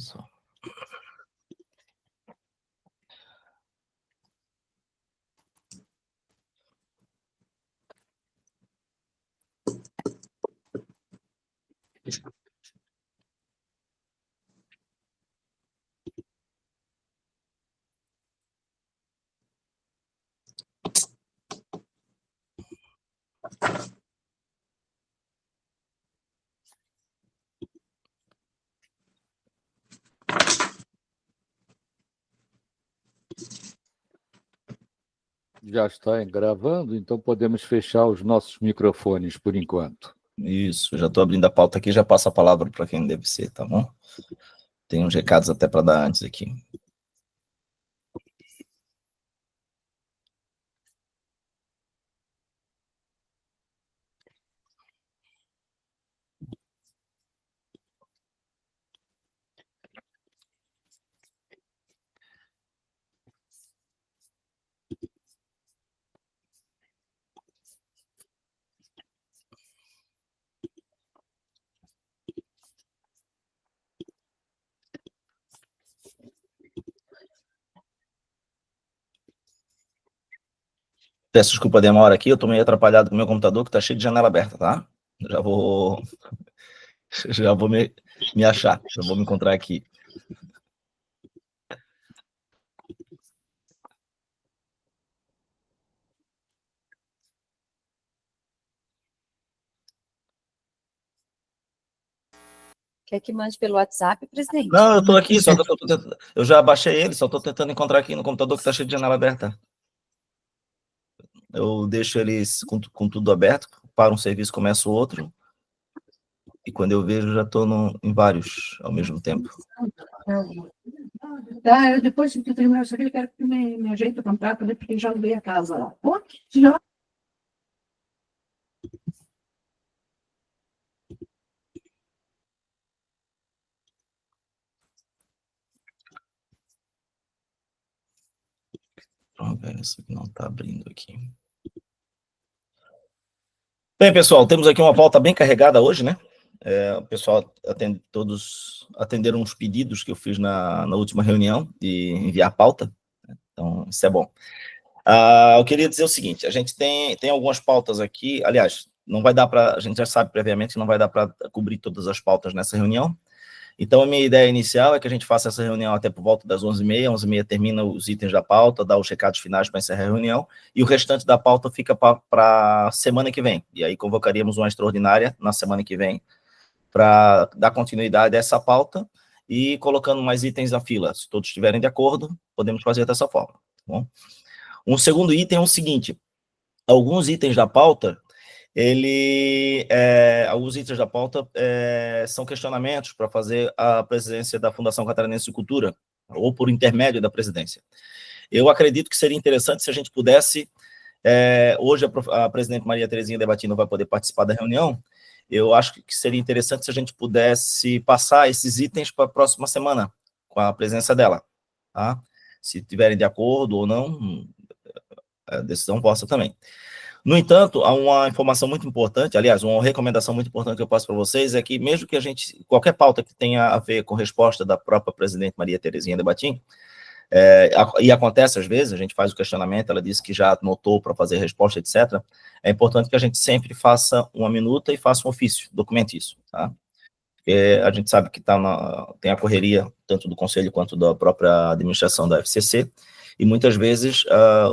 Só. Já está gravando, então podemos fechar os nossos microfones por enquanto. Isso, já estou abrindo a pauta aqui, já passo a palavra para quem deve ser, tá bom? Tem uns recados até para dar antes aqui. Peço desculpa a demora aqui, eu estou meio atrapalhado com o meu computador, que está cheio de janela aberta, tá? Já vou me achar, já vou me encontrar aqui. Quer que mande pelo WhatsApp, presidente? Não, eu estou aqui, só que eu já baixei ele, só estou tentando encontrar aqui no computador que está cheio de janela aberta. Eu deixo eles com tudo aberto, para um serviço, começo outro, e quando eu vejo, já estou em vários ao mesmo tempo. Tá, depois que terminar isso aqui, eu quero que me ajeite o contrato, né, porque já aluguei a casa lá. Já. Vamos ver, isso aqui não está abrindo aqui. Bem, pessoal, temos aqui uma pauta bem carregada hoje, né? O pessoal todos atenderam uns pedidos que eu fiz na última reunião de enviar pauta, né? Então isso é bom. Eu queria dizer o seguinte: a gente tem algumas pautas aqui, aliás, não vai dar para, a gente já sabe previamente que não vai dar para cobrir todas as pautas nessa reunião. Então, a minha ideia inicial é que a gente faça essa reunião até por volta das 11h30, 11h30 termina os itens da pauta, dá os recados finais para encerrar a reunião, e o restante da pauta fica para a semana que vem. E aí convocaríamos uma extraordinária na semana que vem, para dar continuidade a essa pauta, e colocando mais itens na fila. Se todos estiverem de acordo, podemos fazer dessa forma. Tá bom? Um segundo item é o seguinte: alguns itens da pauta, alguns itens da pauta são questionamentos para fazer a presidência da Fundação Catarinense de Cultura, ou por intermédio da presidência. Eu acredito que seria interessante se a gente pudesse, hoje a presidente Maria Terezinha Debatin não vai poder participar da reunião, eu acho que seria interessante se a gente pudesse passar esses itens para a próxima semana, com a presença dela, tá? Se tiverem de acordo ou não, a decisão vossa também. No entanto, há uma informação muito importante, aliás, uma recomendação muito importante que eu passo para vocês, é que mesmo que qualquer pauta que tenha a ver com resposta da própria presidente Maria Terezinha Debatin, e acontece às vezes, a gente faz o questionamento, ela disse que já anotou para fazer resposta, etc., é importante que a gente sempre faça uma minuta e faça um ofício, documente isso, tá? Porque a gente sabe que tem a correria, tanto do Conselho quanto da própria administração da FCC, e muitas vezes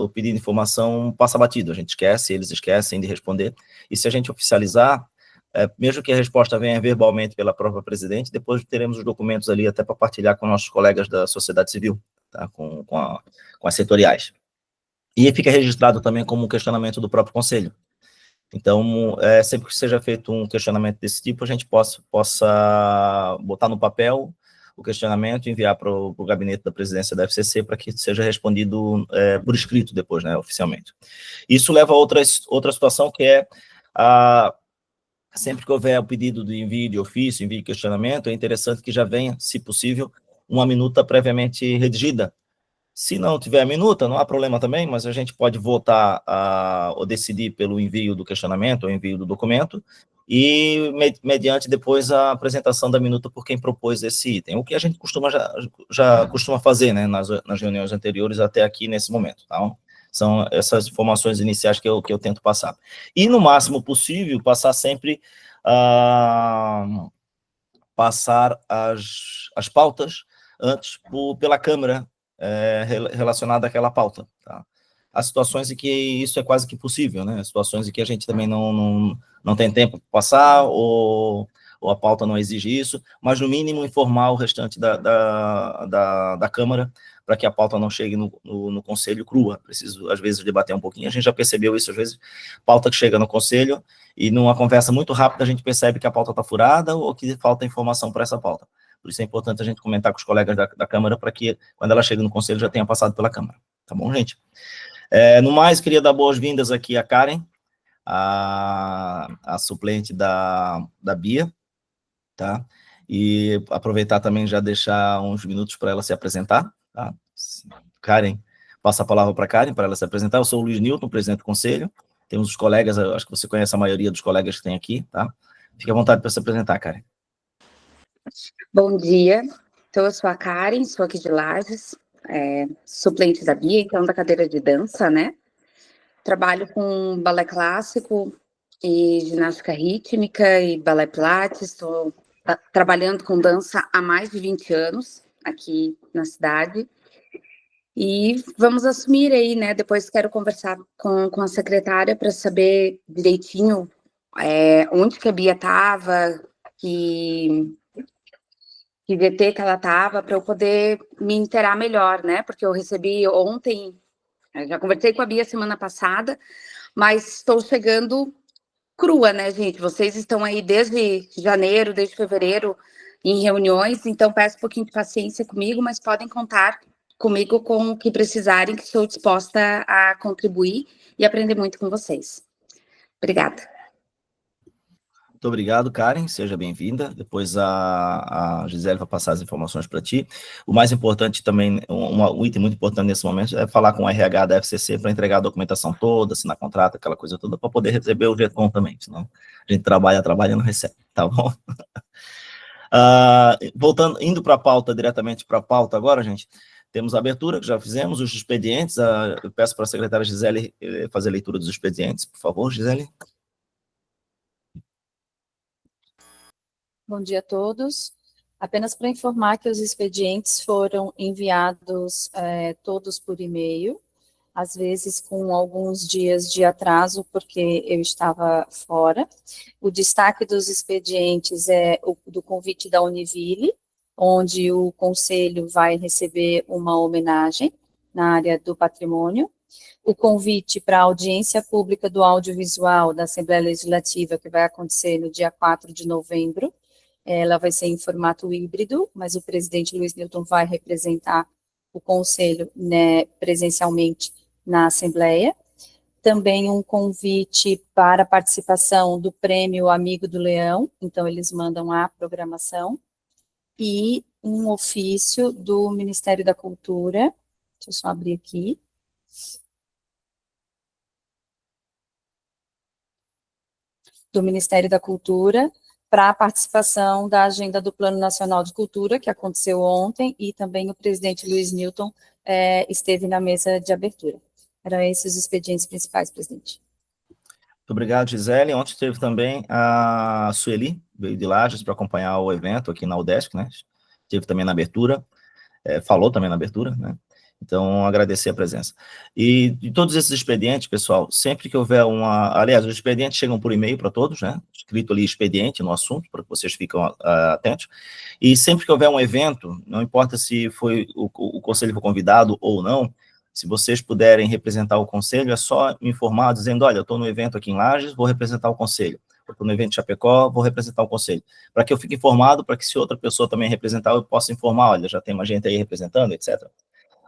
o pedido de informação passa batido, a gente esquece, eles esquecem de responder, e se a gente oficializar, mesmo que a resposta venha verbalmente pela própria presidente, depois teremos os documentos ali até para partilhar com nossos colegas da sociedade civil, tá? com as setoriais. E fica registrado também como um questionamento do próprio Conselho. Então, sempre que seja feito um questionamento desse tipo, a gente possa botar no papel o questionamento e enviar para o gabinete da presidência da FCC para que seja respondido por escrito depois, né, oficialmente. Isso leva a outra situação, que é, sempre que houver o pedido de envio de ofício, envio de questionamento, é interessante que já venha, se possível, uma minuta previamente redigida. Se não tiver a minuta, não há problema também, mas a gente pode votar ou decidir pelo envio do questionamento ou envio do documento, e mediante depois a apresentação da minuta por quem propôs esse item, o que a gente já costuma fazer, né, nas reuniões anteriores até aqui nesse momento, tá? São essas informações iniciais que eu tento passar. E, no máximo possível, passar sempre passar as pautas antes pela Câmara relacionada àquela pauta, tá? Há situações em que isso é quase que impossível, né? Situações em que a gente também não tem tempo para passar, ou a pauta não exige isso, mas, no mínimo, informar o restante da Câmara para que a pauta não chegue no Conselho crua. Preciso, às vezes, debater um pouquinho. A gente já percebeu isso, às vezes, pauta que chega no Conselho, e numa conversa muito rápida a gente percebe que a pauta está furada ou que falta informação para essa pauta. Por isso é importante a gente comentar com os colegas da Câmara para que, quando ela chegue no Conselho, já tenha passado pela Câmara. Tá bom, gente? No mais, queria dar boas-vindas aqui a Karen, a suplente da Bia, tá? E aproveitar também já deixar uns minutos para ela se apresentar, tá? Karen, passa a palavra para Karen, para ela se apresentar. Eu sou o Luiz Newton, presidente do Conselho. Temos os colegas, acho que você conhece a maioria dos colegas que tem aqui, tá? Fique à vontade para se apresentar, Karen. Bom dia, então eu sou a Karen, sou aqui de Lages, suplente da Bia, então da cadeira de dança, né? Trabalho com balé clássico e ginástica rítmica e balé pilates, estou trabalhando com dança há mais de 20 anos aqui na cidade. E vamos assumir aí, né? Depois quero conversar com a secretária para saber direitinho onde que a Bia estava, que DT que ela estava, para eu poder me inteirar melhor, né? Porque eu recebi ontem, já conversei com a Bia semana passada, mas estou chegando crua, né, gente? Vocês estão aí desde janeiro, desde fevereiro, em reuniões, então peço um pouquinho de paciência comigo, mas podem contar comigo com o que precisarem, que estou disposta a contribuir e aprender muito com vocês. Obrigada. Muito obrigado, Karen, seja bem-vinda. Depois a Gisele vai passar as informações para ti. O mais importante também, um item muito importante nesse momento, é falar com o RH da FCC para entregar a documentação toda, assinar contrato, aquela coisa toda, para poder receber o GECOM também, senão a gente trabalha e não recebe, tá bom? Indo para a pauta, diretamente para a pauta agora, gente, temos a abertura, que já fizemos, os expedientes. Eu peço para a secretária Gisele fazer a leitura dos expedientes, por favor, Gisele. Bom dia a todos. Apenas para informar que os expedientes foram enviados todos por e-mail, às vezes com alguns dias de atraso, porque eu estava fora. O destaque dos expedientes é o do convite da Univille, onde o Conselho vai receber uma homenagem na área do patrimônio. O convite para a audiência pública do audiovisual da Assembleia Legislativa, que vai acontecer no dia 4 de novembro. Ela vai ser em formato híbrido, mas o presidente Luiz Newton vai representar o Conselho, né, presencialmente na Assembleia. Também um convite para a participação do Prêmio Amigo do Leão, então eles mandam a programação. E um ofício do Ministério da Cultura, deixa eu só abrir aqui. Do Ministério da Cultura, para a participação da agenda do Plano Nacional de Cultura, que aconteceu ontem, e também o presidente Luiz Newton esteve na mesa de abertura. Eram esses os expedientes principais, presidente. Muito obrigado, Gisele. Ontem teve também a Sueli, veio de Lages para acompanhar o evento aqui na UDESC, né? Esteve também na abertura, falou também na abertura, né? Então, agradecer a presença. E de todos esses expedientes, pessoal, sempre que houver aliás, os expedientes chegam por e-mail para todos, né? Escrito ali expediente no assunto, para que vocês fiquem atentos. E sempre que houver um evento, não importa se foi o conselho foi convidado ou não, se vocês puderem representar o conselho, é só me informar, dizendo, olha, eu estou no evento aqui em Lages, vou representar o conselho. Eu estou no evento de Chapecó, vou representar o conselho. Para que eu fique informado, para que se outra pessoa também representar, eu possa informar, olha, já tem uma gente aí representando, etc.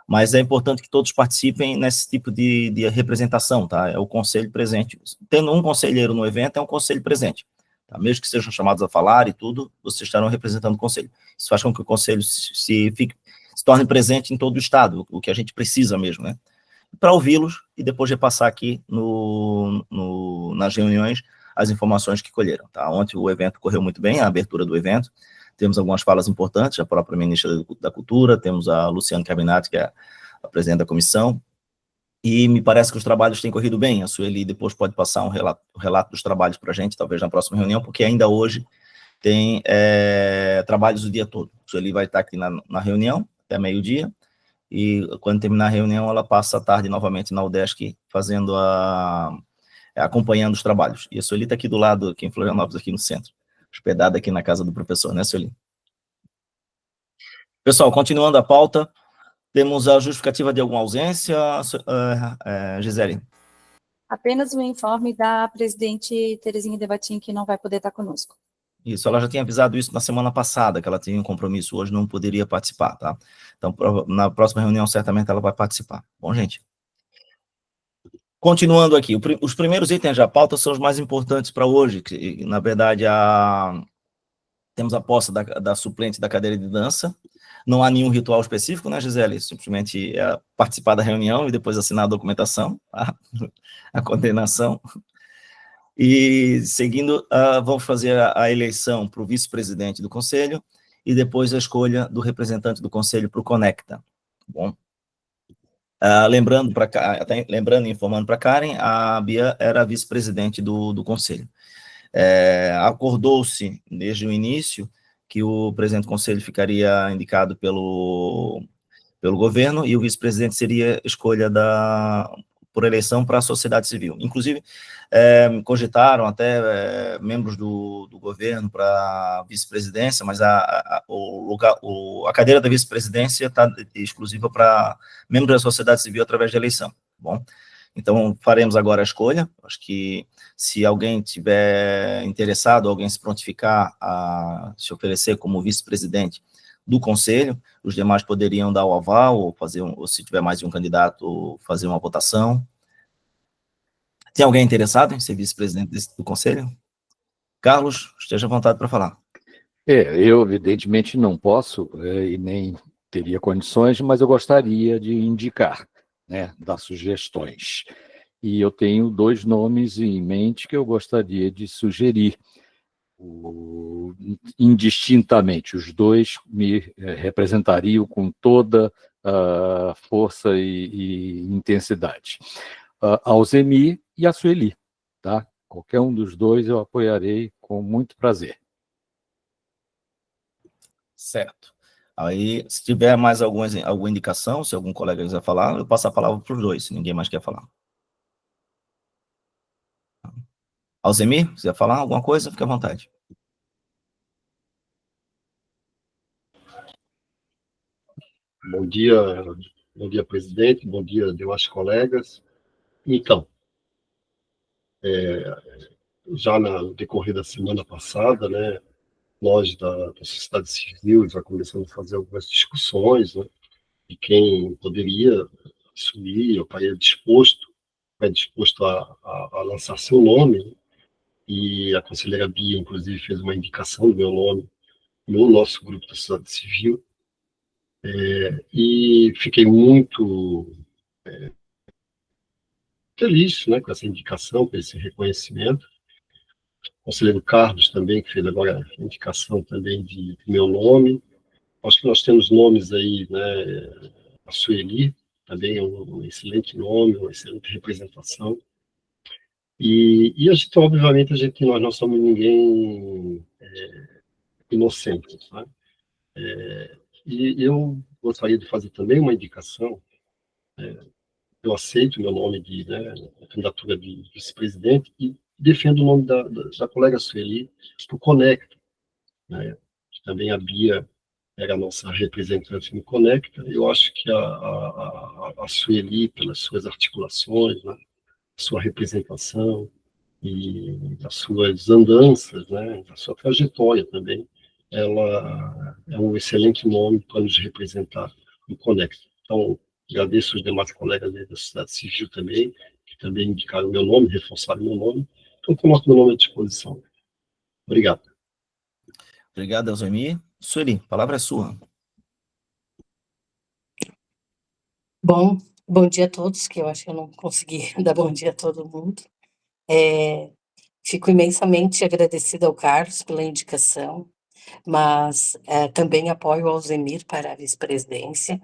Mas é importante que todos participem nesse tipo de representação, tá? É o conselho presente. Tendo um conselheiro no evento, é um conselho presente. Tá? Mesmo que sejam chamados a falar e tudo, vocês estarão representando o conselho. Isso faz com que o conselho se torne presente em todo o estado, o que a gente precisa mesmo, né? Para ouvi-los e depois repassar aqui nas reuniões as informações que colheram. Tá? Ontem o evento correu muito bem, a abertura do evento. Temos algumas falas importantes, a própria ministra da Cultura, temos a Luciana Cabinati, que é a presidente da comissão, e me parece que os trabalhos têm corrido bem. A Sueli depois pode passar um relato dos trabalhos para a gente, talvez na próxima reunião, porque ainda hoje tem trabalhos o dia todo. A Sueli vai estar aqui na reunião, até meio-dia, e quando terminar a reunião, ela passa a tarde novamente na UDESC, fazendo acompanhando os trabalhos. E a Sueli está aqui do lado, aqui em Florianópolis, aqui no centro, hospedada aqui na casa do professor, né, Sueli? Pessoal, continuando a pauta, temos a justificativa de alguma ausência, Gisele? Apenas um informe da presidente Terezinha Debatim, que não vai poder estar conosco. Isso, ela já tinha avisado isso na semana passada, que ela tinha um compromisso hoje, não poderia participar, tá? Então, na próxima reunião, certamente ela vai participar. Bom, gente? Continuando aqui, os primeiros itens da pauta são os mais importantes para hoje, que, na verdade, temos a posse da suplente da cadeira de dança. Não há nenhum ritual específico, né, Gisele? Simplesmente participar da reunião e depois assinar a documentação, a condenação. E, seguindo, vamos fazer a eleição para o vice-presidente do Conselho e depois a escolha do representante do Conselho para o Conecta. Tá bom? Lembrando e informando para Karen, a Bia era vice-presidente do Conselho. Acordou-se, desde o início, que o presidente do Conselho ficaria indicado pelo governo e o vice-presidente seria escolha por eleição para a sociedade civil. Inclusive, cogitaram até membros do governo para vice-presidência, mas a cadeira da vice-presidência está exclusiva para membros da sociedade civil através de eleição. Tá bom? Então, faremos agora a escolha. Acho que se alguém tiver interessado, alguém se prontificar a se oferecer como vice-presidente do Conselho, os demais poderiam dar o aval, ou se tiver mais de um candidato, fazer uma votação. Tem alguém interessado em ser vice-presidente do Conselho? Carlos, esteja à vontade para falar. Eu, evidentemente, não posso e nem teria condições, mas eu gostaria de indicar, né, dar sugestões. E eu tenho 2 nomes em mente que eu gostaria de sugerir. Indistintamente, os 2 me representariam com toda a força e intensidade. A Alzemir e a Sueli, tá? Qualquer um dos 2 eu apoiarei com muito prazer. Certo. Aí, se tiver mais alguma indicação, se algum colega quiser falar, eu passo a palavra para os 2, se ninguém mais quer falar. Alzemir, quiser falar alguma coisa, fique à vontade. Bom dia, presidente, bom dia, demais colegas. Então, já no decorrer da semana passada, né, nós da sociedade civil já começamos a fazer algumas discussões, né, de quem poderia assumir, ou estaria disposto a lançar seu nome, né, e a conselheira Bia, inclusive, fez uma indicação do meu nome no nosso grupo da sociedade civil, e fiquei muito feliz, né, com essa indicação, com esse reconhecimento. O conselheiro Carlos também, que fez agora a indicação também de meu nome. Acho que nós temos nomes aí, né, a Sueli, também é um excelente nome, uma excelente representação. E a gente, obviamente, nós não somos ninguém inocente, né? E eu gostaria de fazer também uma indicação. Eu aceito meu nome né, a candidatura de vice-presidente e defendo o nome da colega Sueli para o Conecta, né? Também a Bia era a nossa representante no Conecta. Eu acho que a Sueli, pelas suas articulações, né, sua representação e as suas andanças, né, a sua trajetória também, ela é um excelente nome para nos representar no Conecta. Então, agradeço os demais colegas da sociedade civil também, que também indicaram meu nome, reforçaram meu nome. Então, coloco meu nome à disposição. Obrigado. Obrigado, Alzemir. Sueli, a palavra é sua. Bom dia a todos, que eu acho que eu não consegui dar bom dia a todo mundo. Fico imensamente agradecida ao Carlos pela indicação, mas também apoio ao Zemir para a vice-presidência.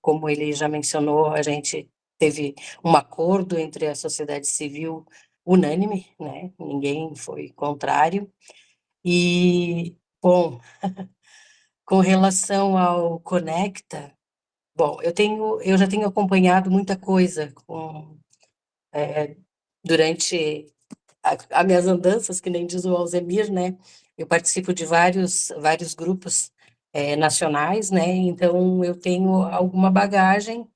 Como ele já mencionou, a gente teve um acordo entre a sociedade civil unânime, né? Ninguém foi contrário. E, bom, com relação ao Conecta, bom, eu já tenho acompanhado muita coisa durante as minhas andanças, que nem diz o Alzemir, né? Eu participo de vários grupos nacionais, né? Então eu tenho alguma bagagem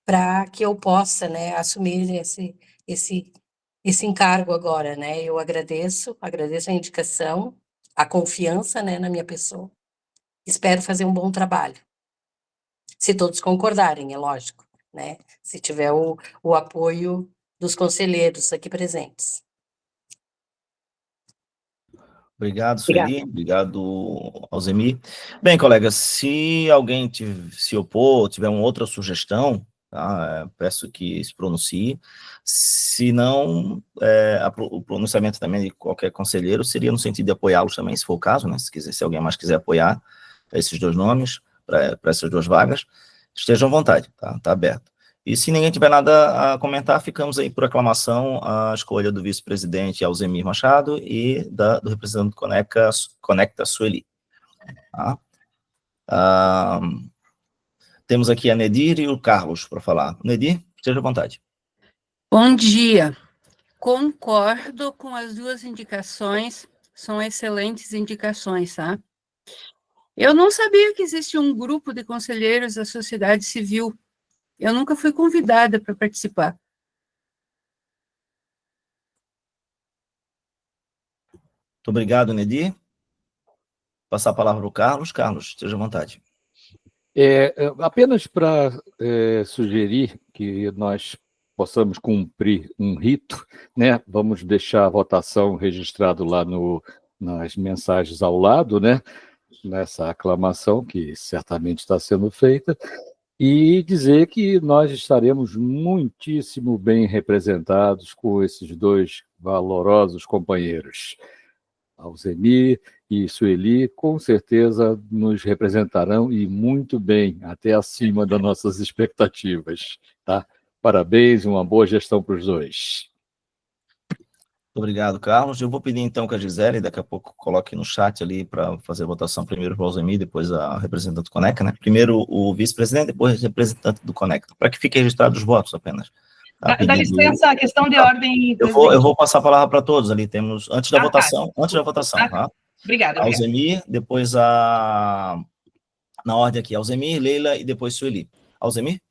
para que eu possa, né, assumir esse encargo agora, né? Eu agradeço a indicação, a confiança, né, na minha pessoa. Espero fazer um bom trabalho. Se todos concordarem, é lógico, né? Se tiver o apoio dos conselheiros aqui presentes. Obrigado, Sueli. Obrigado, Alzemir. Bem, colegas, se alguém se opor, tiver uma outra sugestão, tá, peço que se pronuncie. Se não, o pronunciamento também de qualquer conselheiro seria no sentido de apoiá-los também, se for o caso, né? Se alguém mais quiser apoiar esses dois nomes, para essas duas vagas, estejam à vontade, tá aberto. E se ninguém tiver nada a comentar, ficamos aí por aclamação a escolha do vice-presidente Alzemir Machado e do representante do Conecta, Sueli. Tá? Temos aqui a Nedir e o Carlos para falar. Nedir, esteja à vontade. Bom dia. Concordo com as duas indicações, são excelentes indicações, tá? Eu não sabia que existia um grupo de conselheiros da sociedade civil. Eu nunca fui convidada para participar. Muito obrigado, Nedir. Passar a palavra para o Carlos. Carlos, esteja à vontade. Apenas para sugerir que nós possamos cumprir um rito, né? Vamos deixar a votação registrado lá nas mensagens ao lado, né? Nessa aclamação que certamente está sendo feita, e dizer que nós estaremos muitíssimo bem representados com esses dois valorosos companheiros. Alzemir e Sueli, com certeza, nos representarão e muito bem, até acima das nossas expectativas. Tá? Parabéns, uma boa gestão para os dois. Muito obrigado, Carlos. Eu vou pedir, então, que a Gisele, daqui a pouco, coloque no chat ali para fazer a votação, primeiro para o Alzemir, depois a representante do Conecta, né? Primeiro o vice-presidente, depois o representante do Conecta, para que fiquem registrados os votos apenas. Tá? Dá licença, a questão de ordem... Eu vou passar a palavra para todos ali, temos, antes da votação, tá? Obrigada. Alzemir, depois na ordem aqui, Alzemir, Leila e depois Sueli. Alzemir?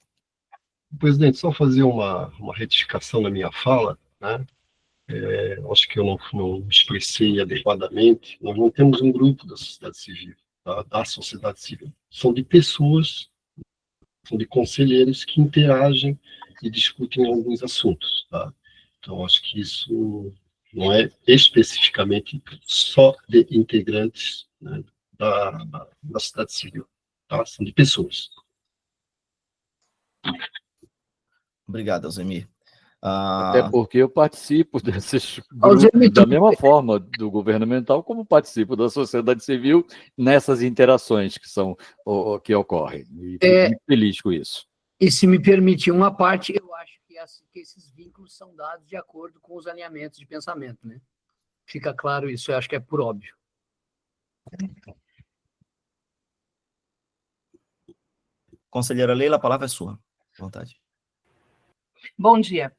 Presidente, só fazer uma retificação na minha fala, né? Acho que eu não me expressei adequadamente. Nós não temos um grupo da sociedade civil, tá? Da sociedade civil. São de pessoas, são de conselheiros que interagem e discutem alguns assuntos, tá? Então, acho que isso não é especificamente só de integrantes, né, da sociedade civil, tá? São de pessoas. Obrigado, Alzemir. Até porque eu participo desses grupos da mesma forma do governamental, como participo da sociedade civil nessas interações que ocorrem. E fico muito feliz com isso. E se me permitir uma parte, eu acho que esses vínculos são dados de acordo com os alinhamentos de pensamento, né? Fica claro isso, eu acho que é por óbvio. Conselheira Leila, a palavra é sua. À vontade. Bom dia.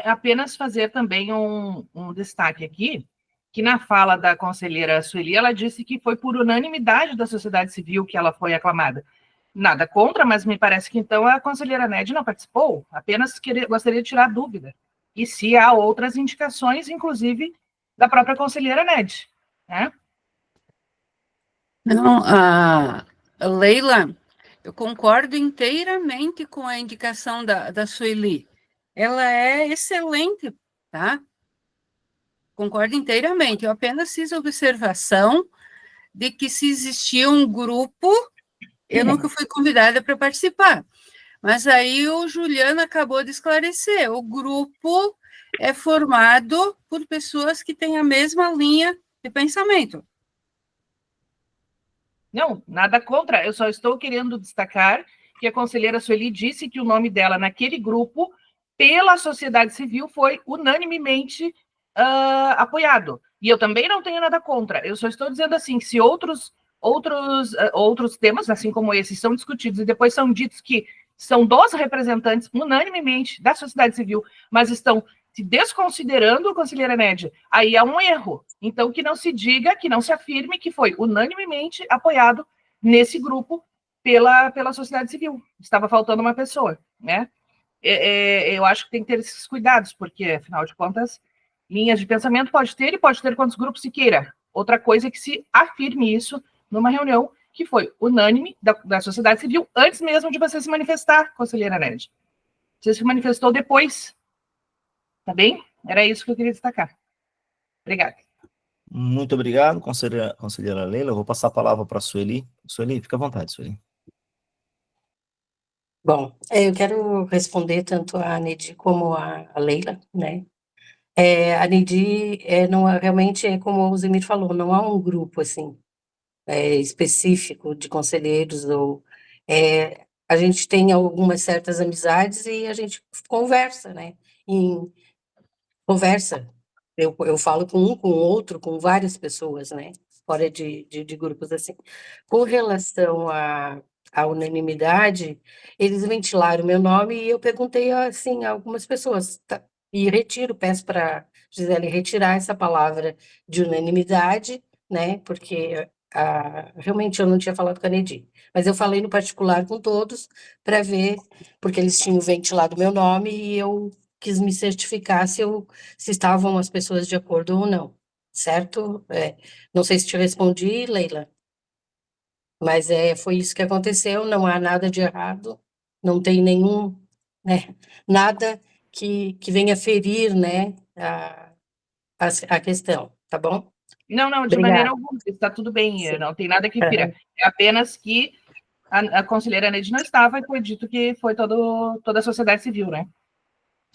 Apenas fazer também um destaque aqui, que na fala da conselheira Sueli, ela disse que foi por unanimidade da sociedade civil que ela foi aclamada. Nada contra, mas me parece que então a conselheira Ned não participou, apenas gostaria de tirar a dúvida. E se há outras indicações, inclusive da própria conselheira Ned, né? Não, Leila, eu concordo inteiramente com a indicação da Sueli. Ela é excelente, tá? Concordo inteiramente. Eu apenas fiz observação de que se existia um grupo, eu nunca fui convidada para participar. Mas aí o Juliano acabou de esclarecer. O grupo é formado por pessoas que têm a mesma linha de pensamento. Não, nada contra. Eu só estou querendo destacar que a conselheira Sueli disse que o nome dela naquele grupo, pela sociedade civil, foi unanimemente apoiado. E eu também não tenho nada contra. Eu só estou dizendo assim, que se outros temas, assim como esse, são discutidos e depois são ditos que são dos representantes unanimemente da sociedade civil, mas estão se desconsiderando, conselheira Nédia, aí há um erro. Então, que não se diga, que não se afirme que foi unanimemente apoiado nesse grupo pela sociedade civil. Estava faltando uma pessoa, né? Eu acho que tem que ter esses cuidados, porque, afinal de contas, linhas de pensamento pode ter e pode ter quantos grupos se queira. Outra coisa é que se afirme isso numa reunião que foi unânime da sociedade civil, antes mesmo de você se manifestar, conselheira Nédia. Você se manifestou depois. Tá bem? Era isso que eu queria destacar. Obrigada. Muito obrigado, conselheira Leila. Eu vou passar a palavra para a Sueli. Sueli, fica à vontade, Sueli. Bom, eu quero responder tanto a Nedi como a Leila, né? A Nedi não realmente é como o Zemir falou, não há um grupo assim específico de conselheiros ou a gente tem algumas certas amizades e a gente conversa, né? Conversa. Eu falo com um, com outro, com várias pessoas, né? Fora de grupos assim. Com relação à unanimidade, eles ventilaram meu nome e eu perguntei assim a algumas pessoas, tá? E peço para Gisele retirar essa palavra de unanimidade, né? Porque realmente eu não tinha falado com a Nedi, mas eu falei no particular com todos para ver, porque eles tinham ventilado meu nome e eu quis me certificar se estavam as pessoas de acordo ou não, certo? Não sei se te respondi, Leila, mas foi isso que aconteceu, não há nada de errado, não tem nenhum, né, nada que venha ferir, né, a questão, tá bom? Não, de Obrigada. maneira alguma, está tudo bem, Sim. não tem nada que fira. É apenas que a conselheira Neide não estava e foi dito que foi toda a sociedade civil, né?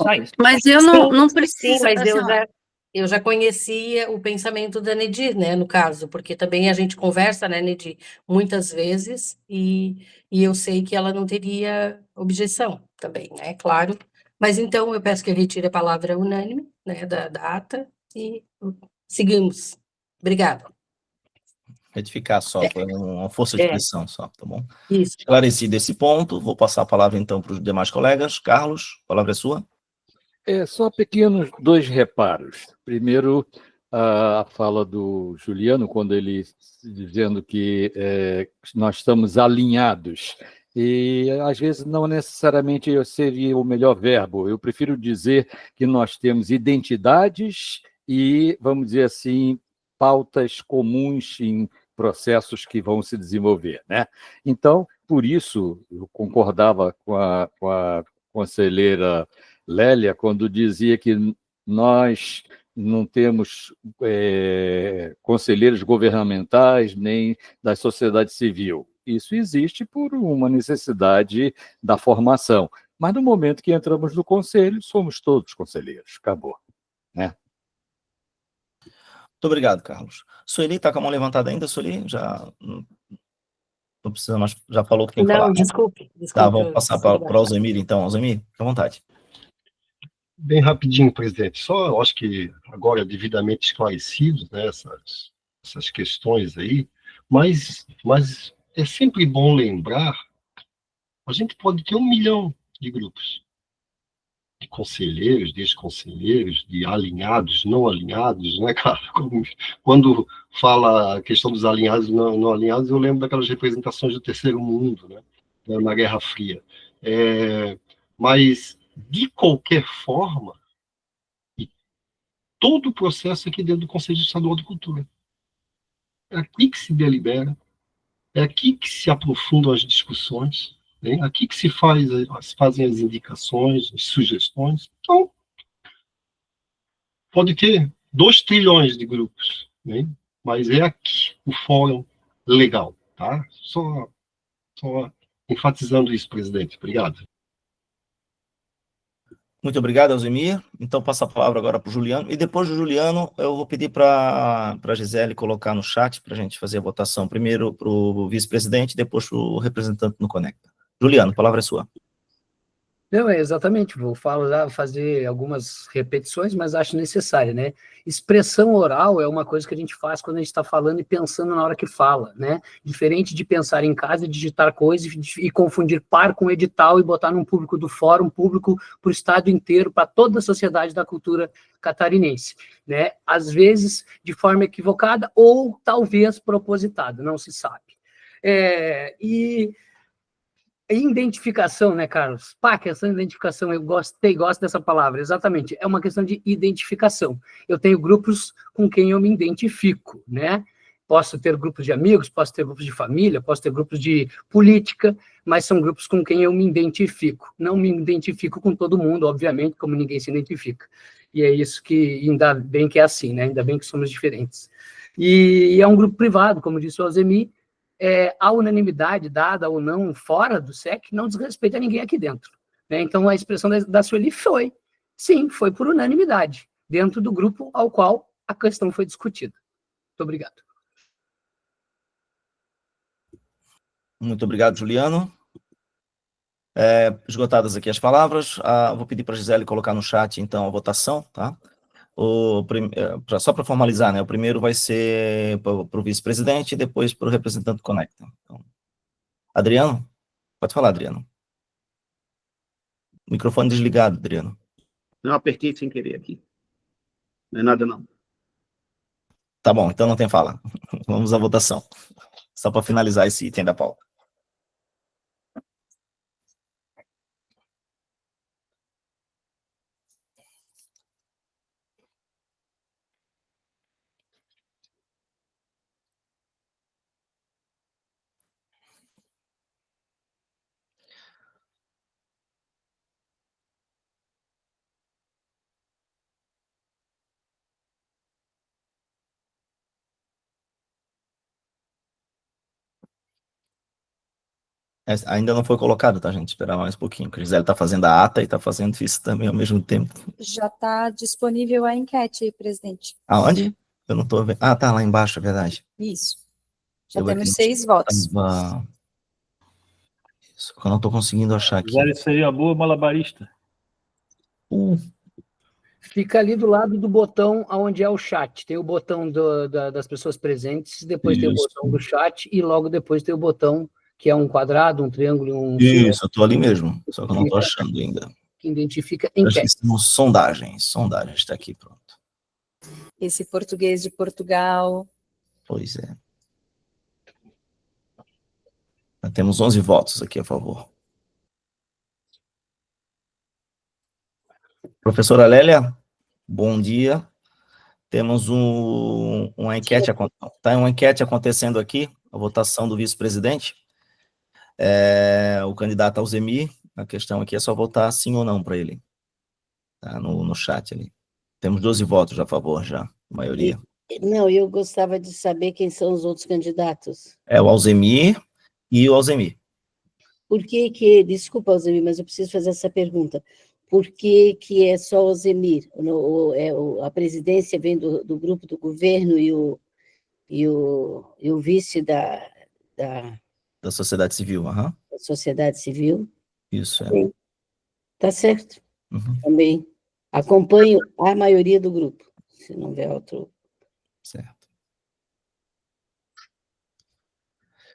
Só isso. Mas eu não preciso... Sim, mas assim, eu já conhecia o pensamento da Nedir, né, no caso, porque também a gente conversa, né, Nedir, muitas vezes, e eu sei que ela não teria objeção também, né, claro. Mas então eu peço que retire a palavra unânime, né, da ata e seguimos. Obrigada. Retificar só, foi uma força de pressão só, tá bom? Isso. Esclarecido esse ponto, vou passar a palavra então para os demais colegas. Carlos, a palavra é sua. Só pequenos dois reparos. Primeiro, a fala do Juliano, quando ele dizendo que nós estamos alinhados. E, às vezes, não necessariamente seria o melhor verbo. Eu prefiro dizer que nós temos identidades e, vamos dizer assim, pautas comuns em processos que vão se desenvolver, né? Então, por isso, eu concordava com a conselheira Lélia, quando dizia que nós não temos conselheiros governamentais nem da sociedade civil. Isso existe por uma necessidade da formação. Mas no momento que entramos no conselho, somos todos conselheiros. Acabou, né? Muito obrigado, Carlos. Sueli, está com a mão levantada ainda, Sueli? Já não precisa mais, já falou que tem que falar. Não, desculpe. Tá, vamos passar para o Alzemir, então. Alzemir, fica à vontade. Bem rapidinho, presidente. Só, eu acho que agora devidamente esclarecidos, né, essas questões aí, mas é sempre bom lembrar, a gente pode ter 1 milhão de grupos, de conselheiros, de ex-conselheiros, de alinhados, não alinhados, né, cara? Quando fala a questão dos alinhados e não alinhados, eu lembro daquelas representações do terceiro mundo, né, na Guerra Fria. Mas, de qualquer forma, todo o processo aqui dentro do Conselho Estadual de Cultura. É aqui que se delibera, é aqui que se aprofundam as discussões, né? Aqui que se fazem as indicações, as sugestões. Então, pode ter 2 trilhões de grupos, né? Mas é aqui o fórum legal, tá? Só enfatizando isso, presidente. Obrigado. Muito obrigado, Alzemir. Então, passo a palavra agora para o Juliano. E depois do Juliano, eu vou pedir para a Gisele colocar no chat para a gente fazer a votação. Primeiro para o vice-presidente, depois para o representante no Conecta. Juliano, a palavra é sua. Não, é exatamente, vou falar, fazer algumas repetições, mas acho necessário, né? Expressão oral é uma coisa que a gente faz quando a gente está falando e pensando na hora que fala, né? Diferente de pensar em casa e digitar coisas e confundir par com edital e botar num público do fórum, público para o estado inteiro, para toda a sociedade da cultura catarinense, né? Às vezes de forma equivocada ou talvez propositada, não se sabe. E identificação, né, Carlos? Pá, questão de identificação, eu gosto dessa palavra, exatamente. É uma questão de identificação. Eu tenho grupos com quem eu me identifico, né? Posso ter grupos de amigos, posso ter grupos de família, posso ter grupos de política, mas são grupos com quem eu me identifico. Não me identifico com todo mundo, obviamente, como ninguém se identifica. E é isso que, ainda bem que é assim, né? Ainda bem que somos diferentes. E é um grupo privado, como disse o Alzemir, a unanimidade dada ou não fora do SEC não desrespeita ninguém aqui dentro, né? Então, a expressão da Sueli foi, sim, foi por unanimidade, dentro do grupo ao qual a questão foi discutida. Muito obrigado. Muito obrigado, Juliano. Esgotadas aqui as palavras, vou pedir para a Gisele colocar no chat, então, a votação, tá? Só para formalizar, né? O primeiro vai ser para o vice-presidente e depois para o representante do Conecta. Então, Adriano? Pode falar, Adriano. Microfone desligado, Adriano. Não, apertei sem querer aqui. Não é nada, não. Tá bom, então não tem fala. Vamos à votação. Só para finalizar esse item da pauta. Ainda não foi colocado, tá, gente? Esperar mais um pouquinho, porque a Gisele está fazendo a ata e está fazendo isso também ao mesmo tempo. Já está disponível a enquete aí, presidente. Aonde? Eu não estou vendo. Ah, tá lá embaixo, é verdade. Isso. Já Eu temos 6 votos. Só que eu não estou conseguindo achar aqui. Gisele seria uma boa malabarista. Fica ali do lado do botão onde é o chat. Tem o botão das pessoas presentes, depois tem o botão do chat e logo depois tem o botão que é um quadrado, um triângulo, um... Isso, eu estou ali mesmo, só que eu não estou achando ainda. Que identifica enquete. Sondagens, está aqui, pronto. Esse português de Portugal. Pois é. Nós temos 11 votos aqui a favor. Professora Lélia, bom dia. Temos uma enquete acontecendo aqui, a votação do vice-presidente. O candidato Alzemir, a questão aqui é só votar sim ou não para ele. Tá no chat ali. Temos 12 votos a favor já, a maioria. Não, eu gostava de saber quem são os outros candidatos. É o Alzemir e o Alzemir. Por que, desculpa, Alzemir, mas eu preciso fazer essa pergunta. Por que é só o Alzemir? A presidência vem do grupo do governo e o vice da sociedade civil, da sociedade civil? Isso, Sim. Tá certo. Também acompanho a maioria do grupo, se não houver outro. Certo.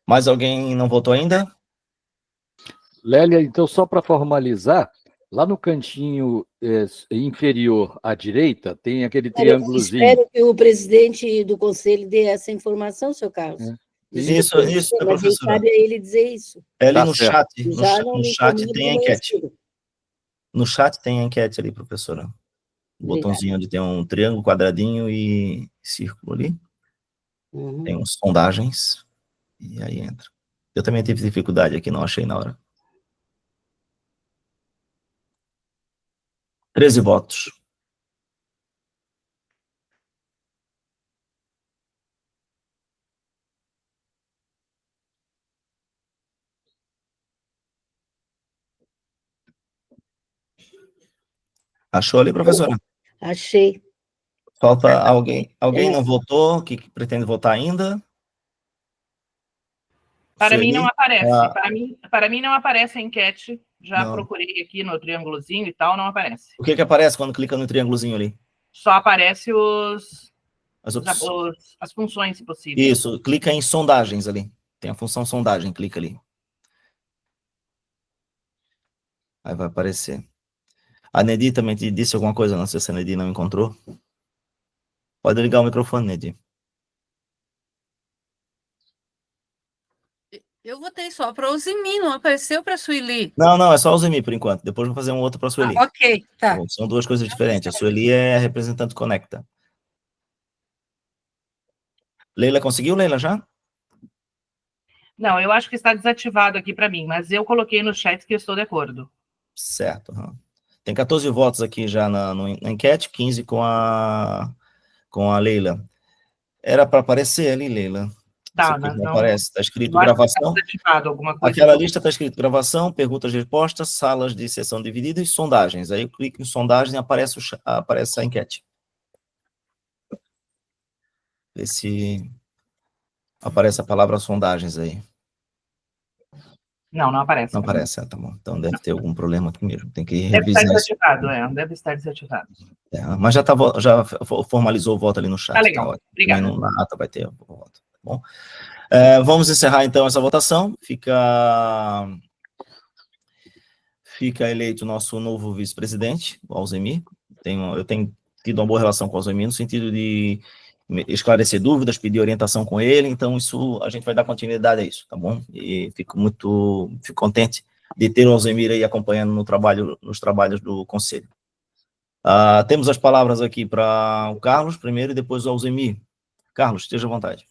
Mais alguém não votou ainda? Lélia, então, só para formalizar, lá no cantinho inferior à direita, tem aquele triângulozinho. Espero que o presidente do conselho dê essa informação, seu Carlos. Isso, mas professora. cabe a ele dizer isso. É ali no chat. No chat tem a enquete. No chat tem a enquete ali, professora. O botãozinho onde tem um triângulo, quadradinho e círculo ali. Tem uns sondagens. E aí entra. Eu também tive dificuldade aqui, não achei na hora. 13 votos. Achou ali, professora? Achei. Falta alguém. Alguém não votou, que pretende votar ainda? Para mim não Sueli? aparece. Para mim não aparece a enquete. Já Não. procurei aqui no triângulozinho e tal, não aparece. O que aparece quando clica no triângulozinho ali? Só aparece As as funções possíveis. Isso, clica em sondagens ali. Tem a função sondagem, clica ali. Aí vai aparecer. A Nedi também te disse alguma coisa? Não sei se a Nedi não encontrou. Pode ligar o microfone, Nedi. Eu votei só para o Zimi, não apareceu para a Sueli. Não, é só o Zemi por enquanto. Depois vou fazer um outro para a Sueli. Ok, tá. São duas coisas diferentes. A Sueli é a representante Conecta. Leila, conseguiu, Leila, já? Não, eu acho que está desativado aqui para mim, mas eu coloquei no chat que eu estou de acordo. Certo. Tem 14 votos aqui já na enquete, 15 com a Leila. Era para aparecer ali, Leila. Tá, mas não não aparece. Está escrito eu acho que gravação. está desativado alguma coisa. Aquela lista está escrito gravação, perguntas e respostas, salas de sessão dividida e sondagens. Aí eu clico em sondagem e aparece a enquete. Vê se aparece a palavra sondagens aí. Não aparece. Não aparece, tá bom. Então deve ter algum problema aqui mesmo. Tem que Deve estar revisar isso. desativado, deve estar desativado. Mas já formalizou o voto ali no chat. Tá legal, Tá, obrigado. Na ata vai ter o voto, tá bom? Vamos encerrar então essa votação. Fica eleito o nosso novo vice-presidente, o Alzemir. Eu tenho tido uma boa relação com o Alzemir no sentido de esclarecer dúvidas, pedir orientação com ele, então isso a gente vai dar continuidade a isso, tá bom? E fico contente de ter o Alzemir aí acompanhando nos trabalhos do Conselho. Temos as palavras aqui para o Carlos primeiro e depois o Alzemir. Carlos, esteja à vontade.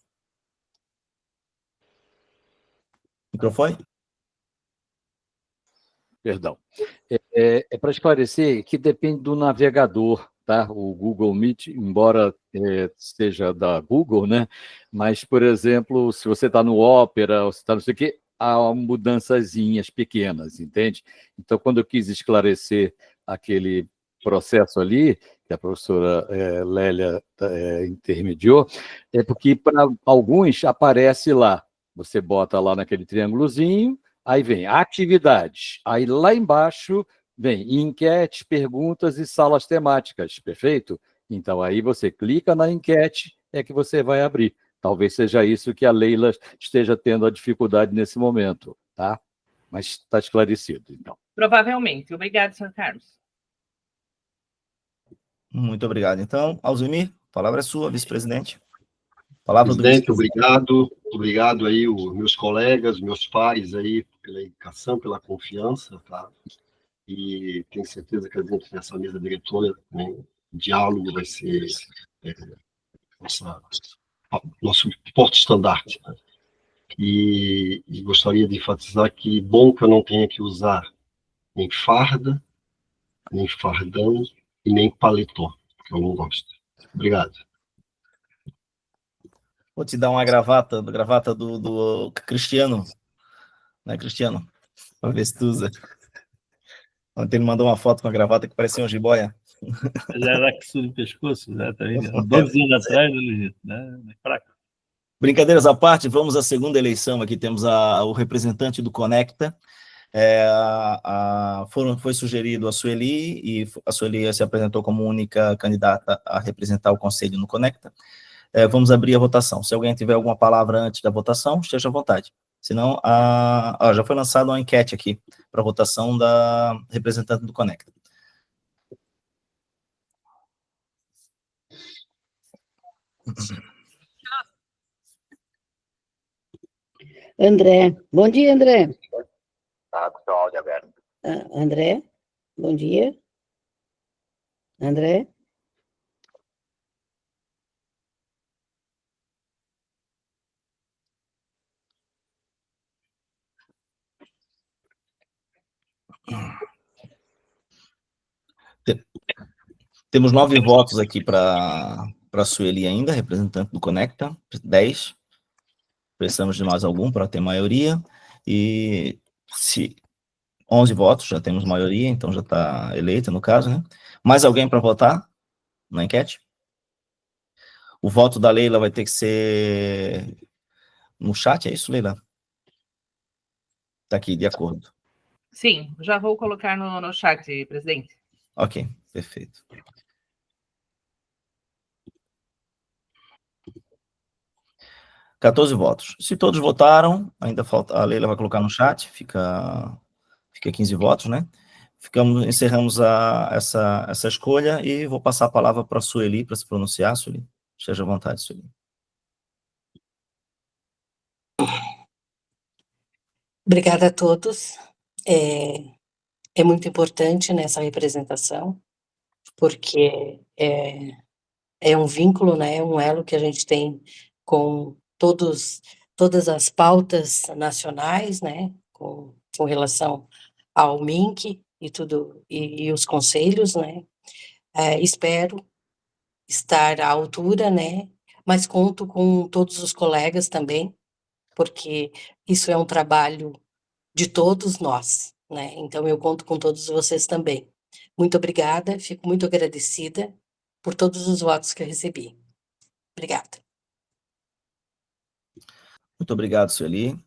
Microfone? Perdão. É para esclarecer que depende do navegador, tá? O Google Meet, embora seja da Google, né? Mas, por exemplo, se você está no Opera, ou se está não sei o quê, há mudançazinhas pequenas, entende? Então, quando eu quis esclarecer aquele processo ali, que a professora Lélia intermediou, é porque para alguns aparece lá, você bota lá naquele triângulozinho, aí vem atividades, aí lá embaixo vem enquete, perguntas e salas temáticas, perfeito? Então aí você clica na enquete, é que você vai abrir. Talvez seja isso que a Leila esteja tendo a dificuldade nesse momento, tá? Mas está esclarecido, então. Provavelmente. Obrigado, senhor Carlos. Muito obrigado. Então, Alzemir, a palavra é sua, vice-presidente. Presidente, obrigado aí, os meus colegas, meus pares aí, pela indicação, pela confiança, tá? E tenho certeza que a gente, nessa mesa diretora, né, o diálogo vai ser nosso porte-estandarte, né? E gostaria de enfatizar que bom que eu não tenha que usar nem farda, nem fardão e nem paletó, que eu não gosto. Obrigado. Vou te dar uma gravata do Cristiano, né, Cristiano? Para ver se tu usa. Ontem ele mandou uma foto com a gravata que parecia uma jiboia. Já era que no pescoço, exatamente. 12 anos atrás, né? Fraco. Brincadeiras à parte, vamos à segunda eleição. Aqui temos o representante do Conecta. Foi sugerido a Sueli, e a Sueli se apresentou como única candidata a representar o Conselho no Conecta. Vamos abrir a votação. Se alguém tiver alguma palavra antes da votação, esteja à vontade. Senão, já foi lançada uma enquete aqui para a votação da representante do Conecta. André. Bom dia, André. Tá com o seu áudio aberto. André, bom dia. André? Temos 9 votos aqui para a Sueli ainda, representante do Conecta, 10. Precisamos de mais algum para ter maioria. E 11 votos, já temos maioria, então já está eleita no caso, né? Mais alguém para votar na enquete? O voto da Leila vai ter que ser no chat, é isso, Leila? Está aqui, de acordo. Sim, já vou colocar no chat, presidente. Ok, perfeito. (14 votos. Se todos votaram, ainda falta, a Leila vai colocar no chat, fica 15 votos, né? Encerramos essa escolha e vou passar a palavra para a Sueli para se pronunciar. Sueli, esteja à vontade, Sueli. Obrigada a todos. É muito importante nessa representação, porque é um vínculo, né, um elo que a gente tem com todas as pautas nacionais, né, com relação ao MINC e tudo, e os conselhos, né. Espero estar à altura, né, mas conto com todos os colegas também, porque isso é um trabalho de todos nós, né, então eu conto com todos vocês também. Muito obrigada, fico muito agradecida por todos os votos que eu recebi. Obrigada. Muito obrigado, Sueli.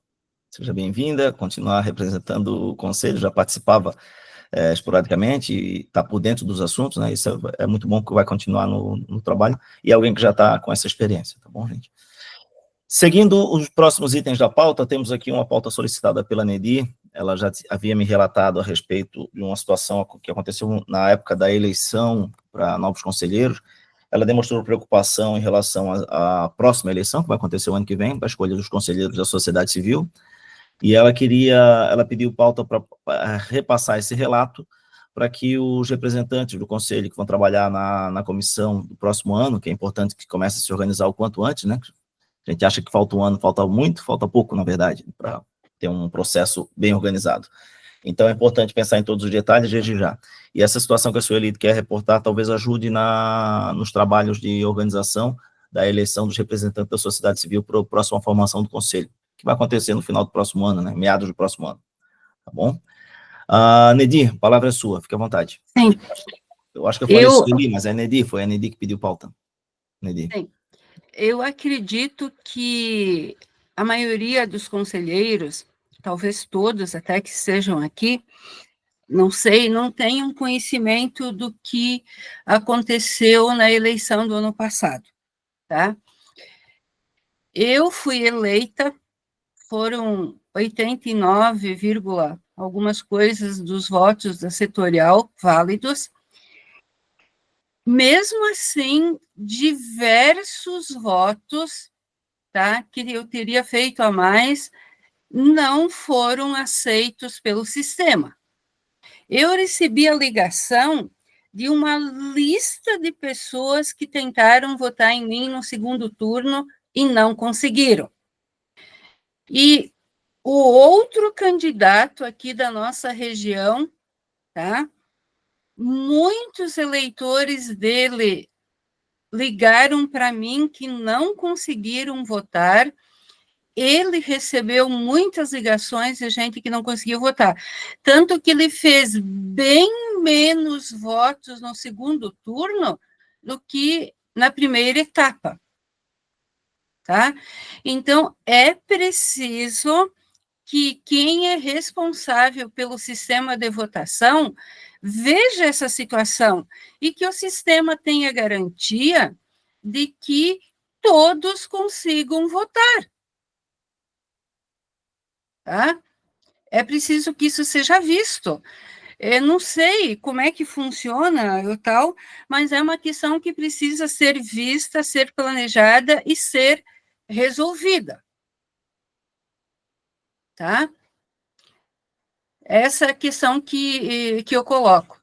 Seja bem-vinda, continuar representando o conselho, já participava esporadicamente e está por dentro dos assuntos, né? Isso é muito bom que vai continuar no trabalho, e alguém que já está com essa experiência, tá bom, gente? Seguindo os próximos itens da pauta, temos aqui uma pauta solicitada pela Nedi. Ela já havia me relatado a respeito de uma situação que aconteceu na época da eleição para novos conselheiros. Ela demonstrou preocupação em relação à próxima eleição, que vai acontecer o ano que vem, para a escolha dos conselheiros da sociedade civil, e ela pediu pauta para repassar esse relato para que os representantes do conselho que vão trabalhar na comissão do próximo ano, que é importante que comece a se organizar o quanto antes, né? A gente acha que falta um ano, falta muito, falta pouco, na verdade, para ter um processo bem organizado. Então, é importante pensar em todos os detalhes desde já. E essa situação que a Sueli quer reportar talvez ajude nos trabalhos de organização da eleição dos representantes da sociedade civil para a próxima formação do Conselho, que vai acontecer no final do próximo ano, né? Meados do próximo ano. Tá bom? Nedi, a palavra é sua, fique à vontade. Sim. Eu acho que eu falei Sueli, mas é Nedi, foi a Nedi que pediu pauta. Nedi. Sim. Eu acredito que a maioria dos conselheiros, talvez todos até que sejam aqui, não sei, não tenham conhecimento do que aconteceu na eleição do ano passado, tá? Eu fui eleita, foram 89, algumas coisas dos votos da setorial válidos. Mesmo assim, diversos votos, tá, que eu teria feito a mais, não foram aceitos pelo sistema. Eu recebi a ligação de uma lista de pessoas que tentaram votar em mim no segundo turno e não conseguiram. E o outro candidato aqui da nossa região, tá, muitos eleitores dele ligaram para mim que não conseguiram votar. Ele recebeu muitas ligações de gente que não conseguiu votar. Tanto que ele fez bem menos votos no segundo turno do que na primeira etapa. Tá? Então, é preciso que quem é responsável pelo sistema de votação veja essa situação e que o sistema tenha garantia de que todos consigam votar. Tá? É preciso que isso seja visto. Eu não sei como é que funciona o tal, mas é uma questão que precisa ser vista, ser planejada e ser resolvida. Tá? Essa é a questão que eu coloco.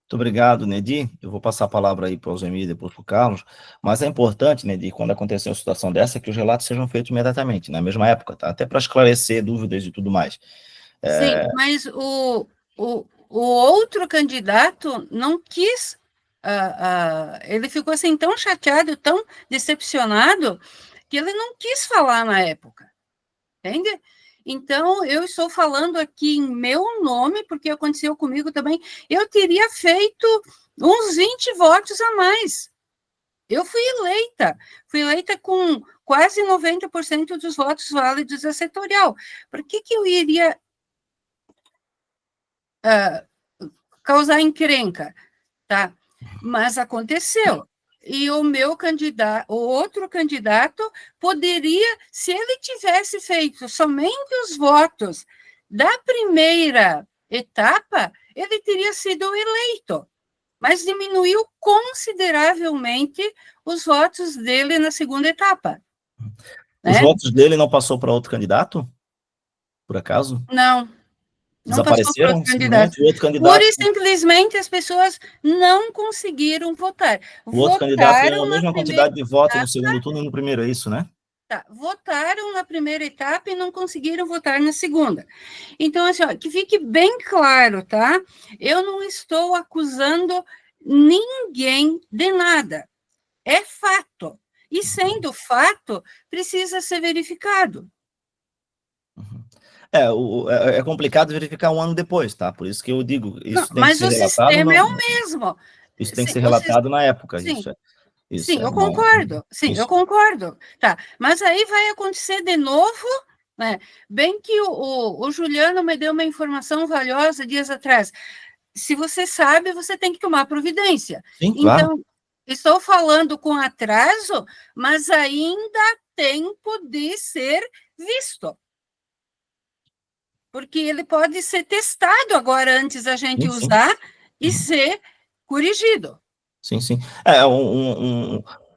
Muito obrigado, Nedi. Eu vou passar a palavra aí para o Zemir e depois para o Carlos, mas é importante, Nedi, quando acontecer uma situação dessa, que os relatos sejam feitos imediatamente, na mesma época, tá? Até para esclarecer dúvidas e tudo mais. Sim, mas o outro candidato não quis, ele ficou assim tão chateado, tão decepcionado, que ele não quis falar na época, entende? Então, eu estou falando aqui em meu nome, porque aconteceu comigo também. Eu teria feito uns 20 votos a mais. Eu fui eleita com quase 90% dos votos válidos da setorial. Por que eu iria causar encrenca? Tá? Mas aconteceu. E o meu candidato, o outro candidato, poderia, se ele tivesse feito somente os votos da primeira etapa, ele teria sido eleito, mas diminuiu consideravelmente os votos dele na segunda etapa. Os votos dele não passou para outro candidato? Por acaso? Não. Não passou para outro candidato. Pura e simplesmente as pessoas não conseguiram votar. O outro candidato tem a mesma quantidade de votos no segundo turno e no primeiro, é isso, né? Tá, votaram na primeira etapa e não conseguiram votar na segunda. Então, assim, ó, que fique bem claro, tá? Eu não estou acusando ninguém de nada. É fato. E sendo fato, precisa ser verificado. É complicado verificar um ano depois, tá? Por isso que eu digo, isso tem que ser relatado. Mas o sistema é o mesmo. Isso tem que ser relatado na época. Sim, isso eu concordo. Sim, eu concordo. Tá, mas aí vai acontecer de novo, né? Bem que o Juliano me deu uma informação valiosa dias atrás. Se você sabe, você tem que tomar providência. Sim, claro. Então, estou falando com atraso, mas ainda há tempo de ser visto. Porque ele pode ser testado agora antes da gente usar e ser corrigido. Sim.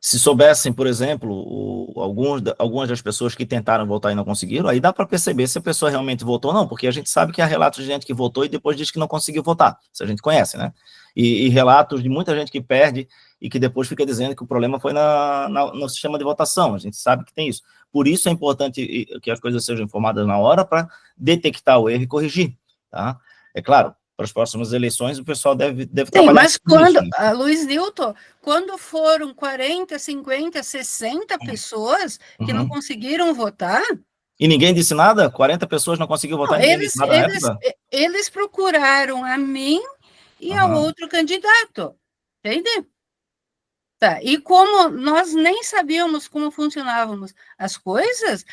Se soubessem, por exemplo, algumas das pessoas que tentaram votar e não conseguiram, aí dá para perceber se a pessoa realmente votou ou não, porque a gente sabe que há relatos de gente que votou e depois diz que não conseguiu votar, isso a gente conhece, né? E relatos de muita gente que perde e que depois fica dizendo que o problema foi no sistema de votação, a gente sabe que tem isso. Por isso é importante que as coisas sejam informadas na hora para detectar o erro e corrigir, tá? É claro, para as próximas eleições o pessoal deve trabalhar... Mas quando, Luiz Nilton, quando foram 40, 50, 60 pessoas que não conseguiram votar... E ninguém disse nada? 40 pessoas não conseguiram votar, ninguém disse nada na época? Eles procuraram a mim e a outro candidato, entende? Tá, e como nós nem sabíamos como funcionavam as coisas,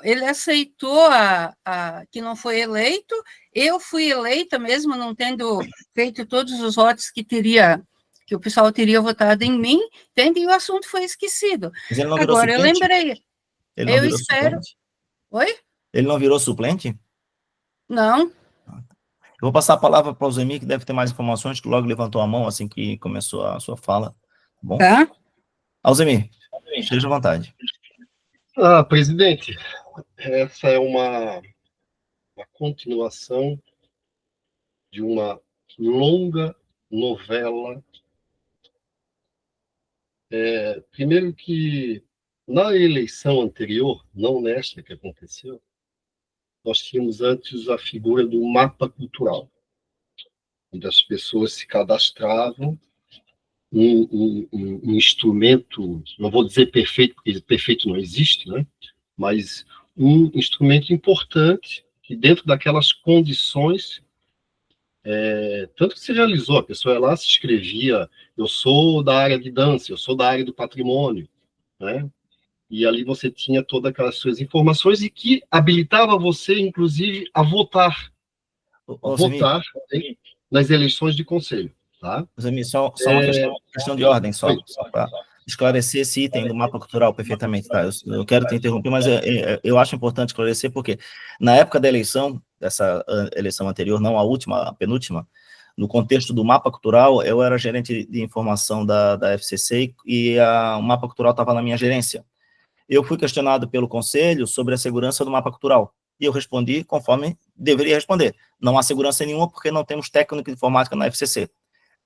ele aceitou que não foi eleito, eu fui eleita mesmo, não tendo feito todos os votos que o pessoal teria votado em mim, entende? E o assunto foi esquecido. Mas ele não virou Agora, suplente? eu lembrei. Ele não virou suplente? Oi? Ele não virou suplente? Não. Eu vou passar a palavra para o Zemir, que deve ter mais informações, que logo levantou a mão assim que começou a sua fala. Bom? Tá. Alzemir, esteja à vontade. Presidente, essa é uma continuação de uma longa novela. Primeiro que, na eleição anterior, não nesta que aconteceu, nós tínhamos antes a figura do mapa cultural, onde as pessoas se cadastravam, um instrumento, não vou dizer perfeito, porque perfeito não existe, né? Mas um instrumento importante que dentro daquelas condições, tanto que se realizou, a pessoa lá se inscrevia, eu sou da área de dança, eu sou da área do patrimônio, né? E ali você tinha todas aquelas suas informações e que habilitava você, inclusive, a votar nas eleições de conselho. Tá? Só uma questão de ordem, só para esclarecer esse item do mapa cultural perfeitamente, tá? Eu quero te interromper, mas eu acho importante esclarecer, porque na época da eleição, dessa eleição anterior, não a última, a penúltima, no contexto do mapa cultural, eu era gerente de informação da FCC e o mapa cultural estava na minha gerência. Eu fui questionado pelo conselho sobre a segurança do mapa cultural, e eu respondi conforme deveria responder. Não há segurança nenhuma, porque não temos técnico de informática na FCC.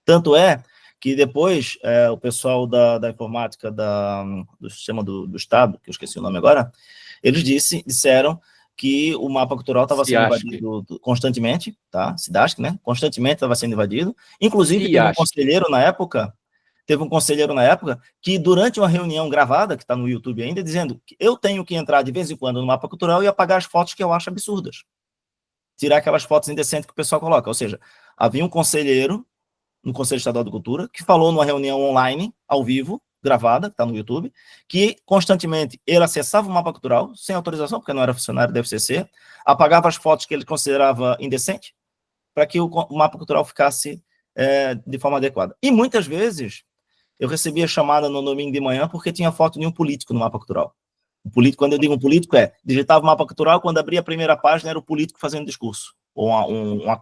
Tanto é que depois o pessoal da informática do sistema do Estado, que eu esqueci o nome agora, eles disseram que o mapa cultural estava sendo invadido constantemente, tá? SIDASC, né? Constantemente estava sendo invadido. Inclusive, teve um conselheiro na época teve um conselheiro na época que, durante uma reunião gravada, que está no YouTube ainda, dizendo que eu tenho que entrar de vez em quando no mapa cultural e apagar as fotos que eu acho absurdas. Tirar aquelas fotos indecentes que o pessoal coloca. Ou seja, havia um conselheiro no Conselho Estadual de Cultura que falou numa reunião online, ao vivo, gravada, que está no YouTube, que constantemente ele acessava o mapa cultural, sem autorização, porque não era funcionário da FCC, apagava as fotos que ele considerava indecentes, para que o mapa cultural ficasse de forma adequada. E muitas vezes eu recebia chamada no domingo de manhã porque tinha foto de um político no mapa cultural. O político, quando eu digo um político, digitava o mapa cultural, quando abria a primeira página era o político fazendo discurso, ou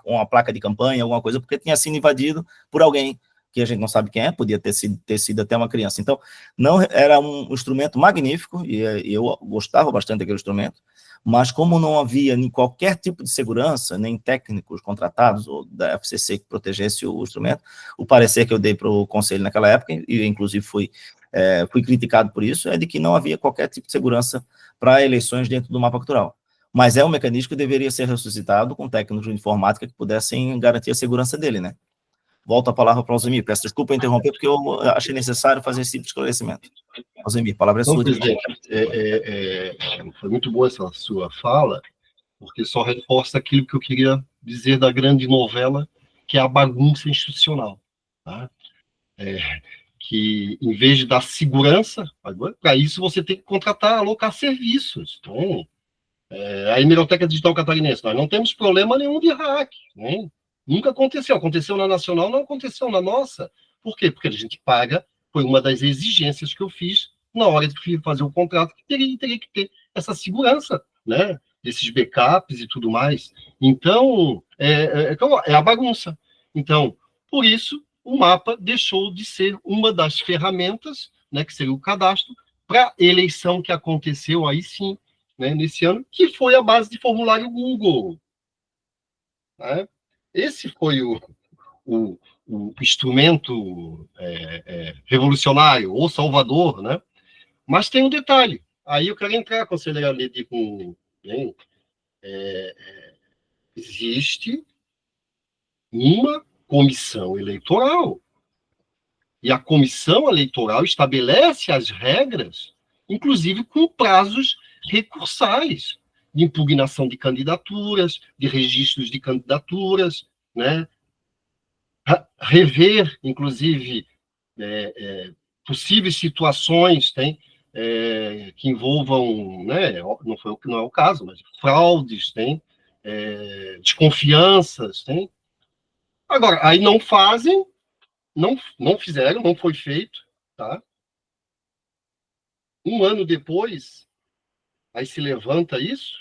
uma placa de campanha, alguma coisa, porque tinha sido invadido por alguém que a gente não sabe quem é, podia ter sido até uma criança. Então, não era um instrumento magnífico, e eu gostava bastante daquele instrumento, mas como não havia nem qualquer tipo de segurança, nem técnicos contratados ou da FCC que protegesse o instrumento, o parecer que eu dei para o conselho naquela época, e inclusive fui criticado por isso, é de que não havia qualquer tipo de segurança para eleições dentro do mapa cultural. Mas é um mecanismo que deveria ser ressuscitado com técnicos de informática que pudessem garantir a segurança dele, né? Volto a palavra para o Alzemir. Peço desculpa interromper, porque eu achei necessário fazer esse tipo de esclarecimento. Alzemir, a palavra é sua. Presidente, foi muito boa essa sua fala, porque só reforça aquilo que eu queria dizer da grande novela, que é a bagunça institucional. Tá? Que, em vez de dar segurança, para isso você tem que contratar, alocar serviços. Então, a Hemeroteca Digital Catarinense, nós não temos problema nenhum de hack, né? Nunca aconteceu. Aconteceu na nacional, não aconteceu na nossa. Por quê? Porque a gente paga, foi uma das exigências que eu fiz na hora de fazer o contrato, que teria que ter essa segurança, né? Desses backups e tudo mais. Então, é a bagunça. Então, por isso, o mapa deixou de ser uma das ferramentas, né, que seria o cadastro, para a eleição que aconteceu aí sim, né, nesse ano, que foi a base de formulário Google. Né? Esse foi o instrumento revolucionário, ou salvador, né? Mas tem um detalhe. Aí eu quero entrar, conselheira Ledi, existe uma comissão eleitoral. E a comissão eleitoral estabelece as regras, inclusive com prazos recursais, de impugnação de candidaturas, de registros de candidaturas, né? Rever, inclusive, possíveis situações que envolvam, né? Não é o caso, mas fraudes, desconfianças. Agora, aí não fazem, não fizeram, não foi feito, tá? Um ano depois, aí se levanta isso,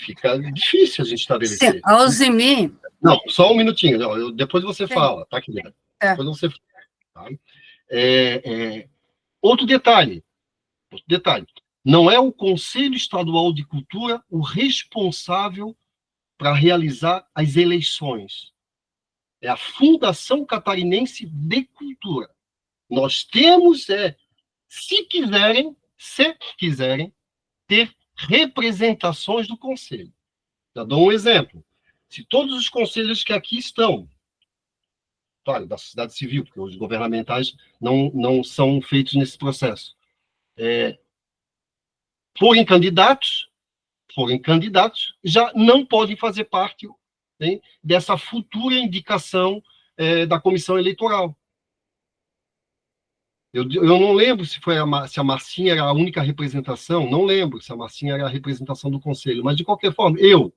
fica difícil a gente estabelecer. Alzemir. Não, só um minutinho, depois você fala, tá, querida? Depois você fala, tá? Outro detalhe, não é o Conselho Estadual de Cultura o responsável para realizar as eleições. É a Fundação Catarinense de Cultura. Nós temos, se quiserem ter representações do Conselho. Já dou um exemplo. Se todos os conselhos que aqui estão, claro, da sociedade civil, porque os governamentais não são feitos nesse processo, forem candidatos, já não podem fazer parte dessa futura indicação da comissão eleitoral. Eu não lembro se a Marcinha era a única representação, não lembro se a Marcinha era a representação do Conselho, mas, de qualquer forma, eu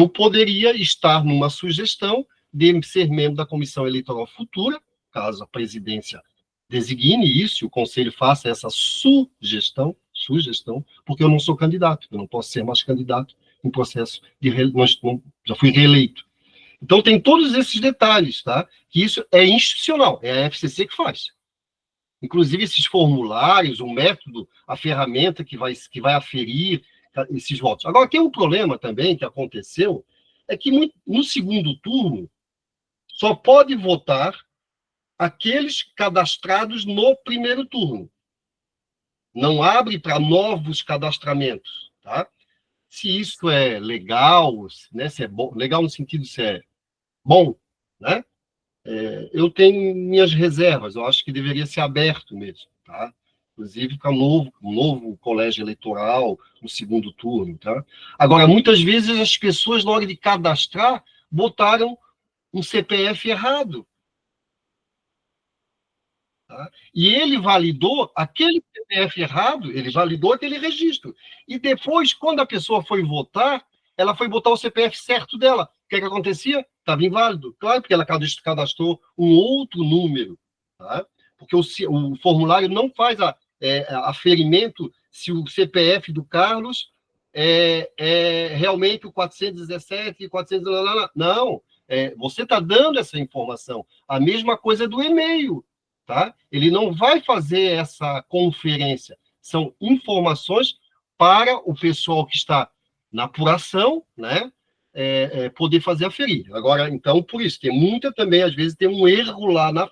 poderia estar numa sugestão de ser membro da comissão eleitoral futura, caso a presidência designe isso, e o Conselho faça essa sugestão, porque eu não sou candidato, eu não posso ser mais candidato em processo de já fui reeleito. Então, tem todos esses detalhes, tá? Que isso é institucional, é a FCC que faz. Inclusive, esses formulários, o método, a ferramenta que vai aferir esses votos. Agora, tem um problema também que aconteceu, é que no segundo turno só pode votar aqueles cadastrados no primeiro turno. Não abre para novos cadastramentos, tá? Se isso é legal, né? Se é bom, legal no sentido se é bom, né? Eu tenho minhas reservas, eu acho que deveria ser aberto mesmo, tá? Inclusive para um novo colégio eleitoral no segundo turno, tá? Agora, muitas vezes as pessoas, na hora de cadastrar, botaram um CPF errado. Tá? E ele validou aquele CPF errado, ele validou aquele registro. E depois, quando a pessoa foi votar, ela foi botar o CPF certo dela. O que é que acontecia? Estava inválido. Claro, porque ela cadastrou um outro número. Tá? Porque o formulário não faz aferimento se o CPF do Carlos é realmente o 417 e 400... Não, você está dando essa informação. A mesma coisa do e-mail. Tá? Ele não vai fazer essa conferência. São informações para o pessoal que está na apuração, né, poder fazer aferir. Agora, então, por isso, tem muita também, às vezes, tem um erro lá na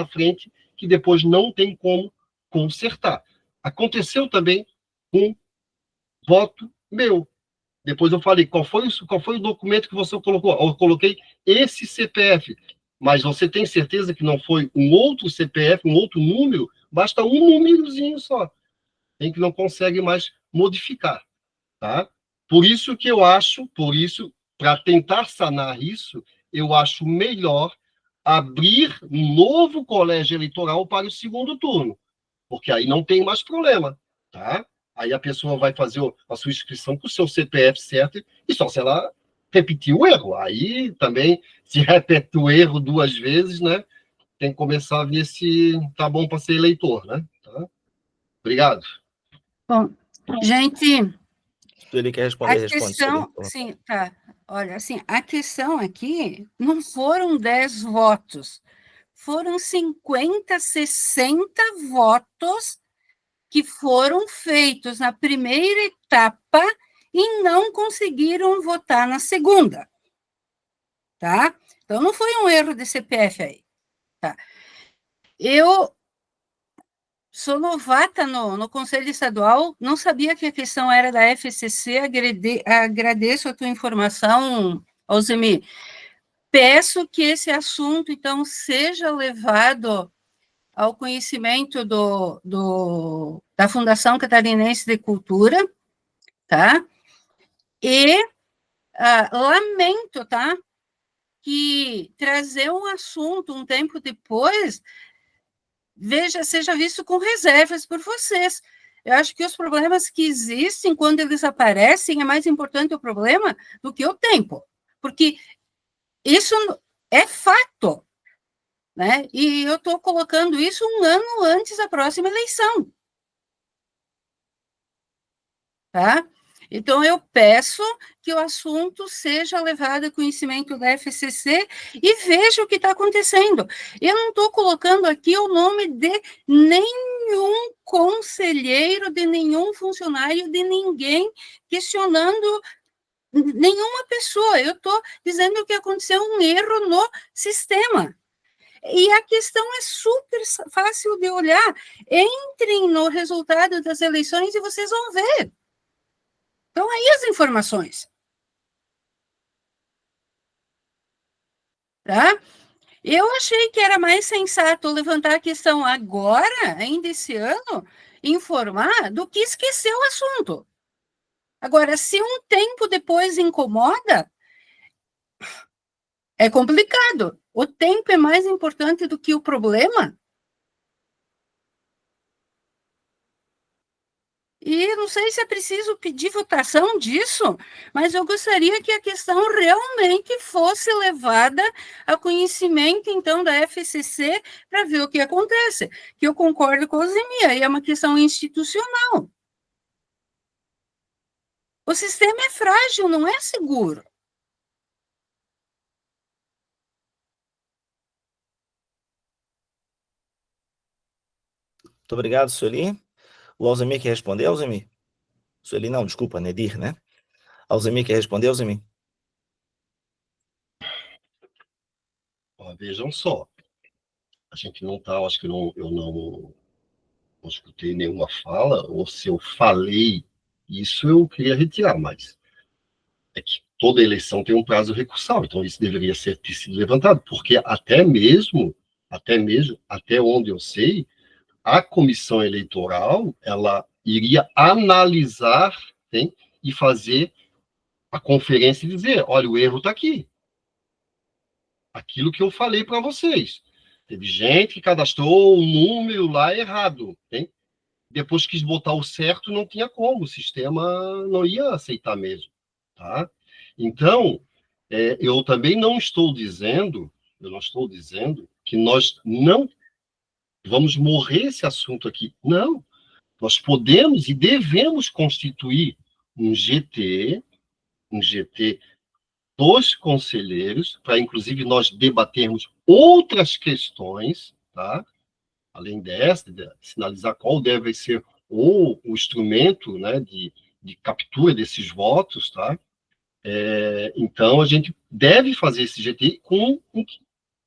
frente, que depois não tem como consertar. Aconteceu também com voto meu. Depois eu falei, qual foi o documento que você colocou? Eu coloquei esse CPF. Mas você tem certeza que não foi um outro CPF, um outro número? Basta um númerozinho só. Tem que não consegue mais modificar. Tá? Por isso que eu acho, para tentar sanar isso, eu acho melhor abrir um novo colégio eleitoral para o segundo turno. Porque aí não tem mais problema. Tá? Aí a pessoa vai fazer a sua inscrição com o seu CPF certo, e só se ela repetir o erro. Aí também, se repete o erro 2 vezes, né? Tem que começar a ver se tá bom para ser eleitor, né? Tá? Obrigado. Bom, gente, Ele quer responder, a questão, sim, tá. Olha, assim, a questão aqui não foram 10 votos, foram 50, 60 votos que foram feitos na primeira etapa e não conseguiram votar na segunda, tá? Então, não foi um erro de CPF aí, tá? Eu sou novata no Conselho Estadual, não sabia que a questão era da FCC, agradeço a tua informação, Alzemir. Peço que esse assunto, então, seja levado ao conhecimento da Fundação Catarinense de Cultura, tá? E lamento, tá? Que trazer um assunto um tempo depois seja visto com reservas por vocês. Eu acho que os problemas que existem, quando eles aparecem, é mais importante o problema do que o tempo, porque isso é fato, né? E eu estou colocando isso 1 ano antes da próxima eleição. Tá? Então, eu peço que o assunto seja levado a conhecimento da FCC e veja o que está acontecendo. Eu não estou colocando aqui o nome de nenhum conselheiro, de nenhum funcionário, de ninguém questionando nenhuma pessoa. Eu estou dizendo que aconteceu um erro no sistema. E a questão é super fácil de olhar. Entrem no resultado das eleições e vocês vão ver. Então, aí as informações. Tá? Eu achei que era mais sensato levantar a questão agora, ainda esse ano, informar, do que esquecer o assunto. Agora, se um tempo depois incomoda, é complicado. O tempo é mais importante do que o problema. E não sei se é preciso pedir votação disso, mas eu gostaria que a questão realmente fosse levada a conhecimento, então, da FCC, para ver o que acontece. Que eu concordo com a Alzemir, é uma questão institucional. O sistema é frágil, não é seguro. Muito obrigado, Sueli. O Alzemir quer responder, Alzemir? Sueli não, desculpa, Nedir, né? Alzemir quer responder, Alzemir? Vejam só, a gente não está, acho que eu não escutei nenhuma fala, ou se eu falei isso, eu queria retirar, mas é que toda eleição tem um prazo recursal, então isso deveria ter sido levantado, porque até onde eu sei, a comissão eleitoral, ela iria analisar, hein, e fazer a conferência e dizer, olha, o erro está aqui. Aquilo que eu falei para vocês. Teve gente que cadastrou um número lá errado, hein? Depois quis botar o certo, não tinha como, o sistema não ia aceitar mesmo, tá? Então, eu também não estou dizendo que nós não vamos morrer esse assunto aqui. Não, nós podemos e devemos constituir um GT dos conselheiros, para inclusive nós debatermos outras questões, tá? Além dessa, de sinalizar qual deve ser o instrumento, né, de captura desses votos, tá? Então, a gente deve fazer esse GT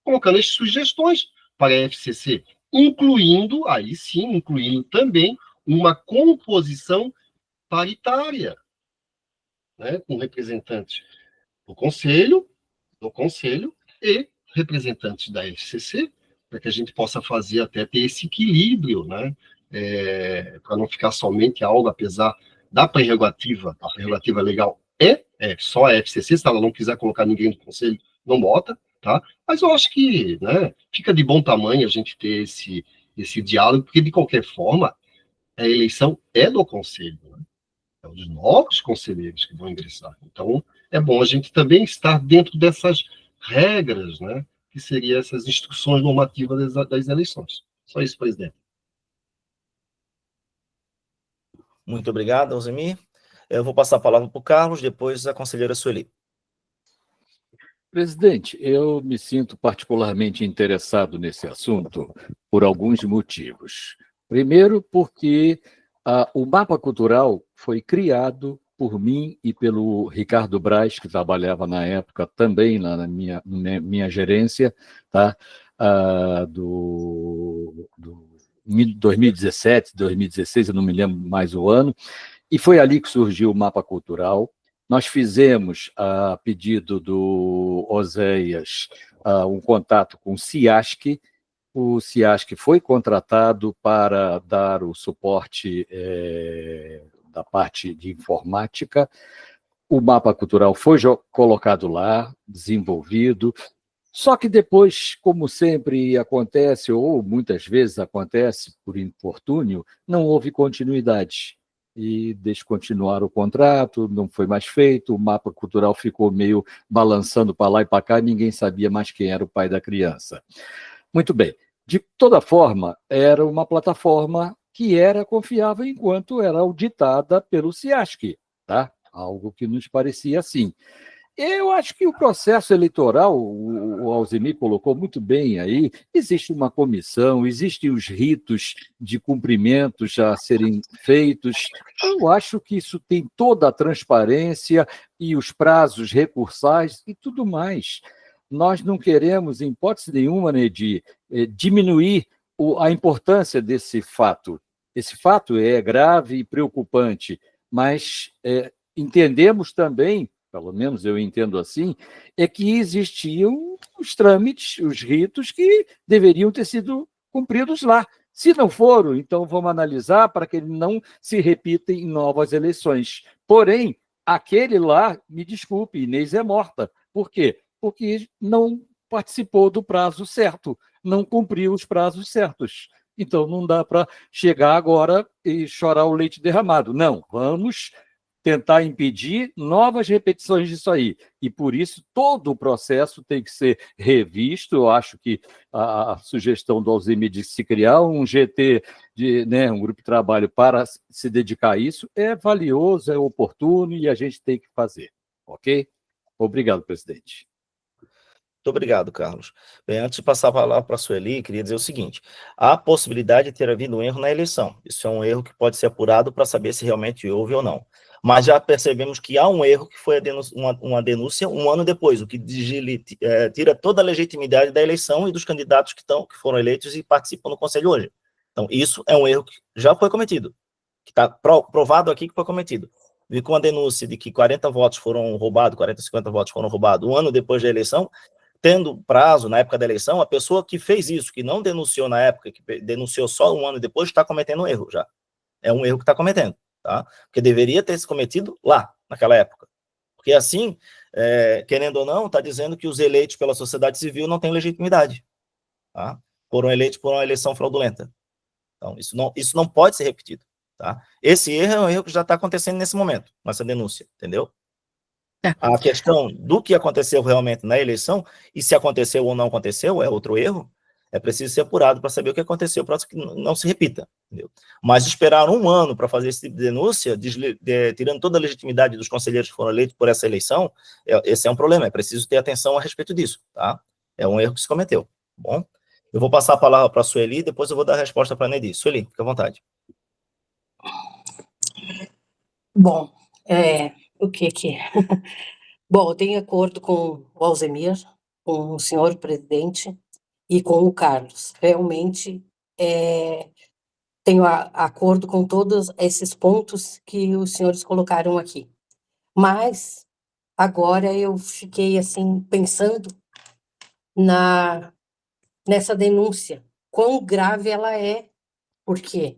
colocando as sugestões para a FCC, incluindo também uma composição paritária, né, com representantes do Conselho e representantes da FCC, para que a gente possa fazer até ter esse equilíbrio, né, para não ficar somente algo, apesar da prerrogativa, a prerrogativa legal é só a FCC, se ela não quiser colocar ninguém do Conselho, não bota, tá? Mas eu acho que, né, fica de bom tamanho a gente ter esse diálogo, porque, de qualquer forma, a eleição é do Conselho, né? É os novos conselheiros que vão ingressar. Então, é bom a gente também estar dentro dessas regras, né, que seriam essas instruções normativas das eleições. Só isso, presidente. Muito obrigado, Alzemir. Eu vou passar a palavra para o Carlos, depois a conselheira Sueli. Presidente, eu me sinto particularmente interessado nesse assunto por alguns motivos. Primeiro, porque o mapa cultural foi criado por mim e pelo Ricardo Braz, que trabalhava na época também lá na minha gerência, tá? Do 2017, 2016, eu não me lembro mais o ano, e foi ali que surgiu o mapa cultural. Nós fizemos, a pedido do Oséias, um contato com o CIASC. O CIASC foi contratado para dar o suporte da parte de informática. O mapa cultural foi colocado lá, desenvolvido. Só que depois, como sempre acontece, ou muitas vezes acontece por infortúnio, não houve continuidade. E descontinuaram o contrato, não foi mais feito, o mapa cultural ficou meio balançando para lá e para cá, ninguém sabia mais quem era o pai da criança. Muito bem. De toda forma, era uma plataforma que era confiável enquanto era auditada pelo CIASC, tá? Algo que nos parecia assim. Eu acho que o processo eleitoral, o Alzemir colocou muito bem aí, existe uma comissão, existem os ritos de cumprimentos a serem feitos. Eu acho que isso tem toda a transparência e os prazos recursais e tudo mais. Nós não queremos, em hipótese nenhuma, né, de diminuir a importância desse fato. Esse fato é grave e preocupante, mas entendemos também, pelo menos eu entendo assim, é que existiam os trâmites, os ritos que deveriam ter sido cumpridos lá. Se não foram, então vamos analisar para que ele não se repita em novas eleições. Porém, aquele lá, me desculpe, Inês é morta. Por quê? Porque não participou do prazo certo, não cumpriu os prazos certos. Então, não dá para chegar agora e chorar o leite derramado. Não, vamos tentar impedir novas repetições disso aí. E, por isso, todo o processo tem que ser revisto. Eu acho que a sugestão do Alzemir de se criar um GT, um grupo de trabalho para se dedicar a isso, é valioso, é oportuno e a gente tem que fazer. Ok? Obrigado, presidente. Muito obrigado, Carlos. Bem, antes de passar a palavra para a Sueli, queria dizer o seguinte: há a possibilidade de ter havido um erro na eleição. Isso é um erro que pode ser apurado para saber se realmente houve ou não. Mas já percebemos que há um erro que foi uma denúncia um ano depois, o que tira toda a legitimidade da eleição e dos candidatos que foram eleitos e participam do Conselho hoje. Então, isso é um erro que já foi cometido, que está provado aqui que foi cometido. vi com a denúncia de que 40 votos foram roubados, 40, 50 votos foram roubados, um ano depois da eleição, tendo prazo na época da eleição, a pessoa que fez isso, que não denunciou na época, que denunciou só um ano depois, está cometendo um erro já. É um erro que está cometendo, tá? Porque deveria ter se cometido lá, naquela época. Porque assim, querendo ou não, está dizendo que os eleitos pela sociedade civil não têm legitimidade, tá? Foram eleitos por uma eleição fraudulenta. Então, isso não pode ser repetido, tá? Esse erro é um erro que já está acontecendo nesse momento, nessa denúncia, entendeu? A questão do que aconteceu realmente na eleição, e se aconteceu ou não aconteceu, é outro erro, é preciso ser apurado para saber o que aconteceu, para que não se repita, entendeu? Mas esperar um ano para fazer esse tipo de denúncia, tirando toda a legitimidade dos conselheiros que foram eleitos por essa eleição, esse é um problema, é preciso ter atenção a respeito disso, tá? É um erro que se cometeu, tá bom? Eu vou passar a palavra para a Sueli, depois eu vou dar a resposta para a Nedi. Sueli, fica à vontade. Bom, o que que... Bom, eu tenho acordo com o Alzemir, com o senhor presidente e com o Carlos. Realmente, tenho acordo com todos esses pontos que os senhores colocaram aqui. Mas, agora eu fiquei, assim, pensando nessa denúncia, quão grave ela é, porque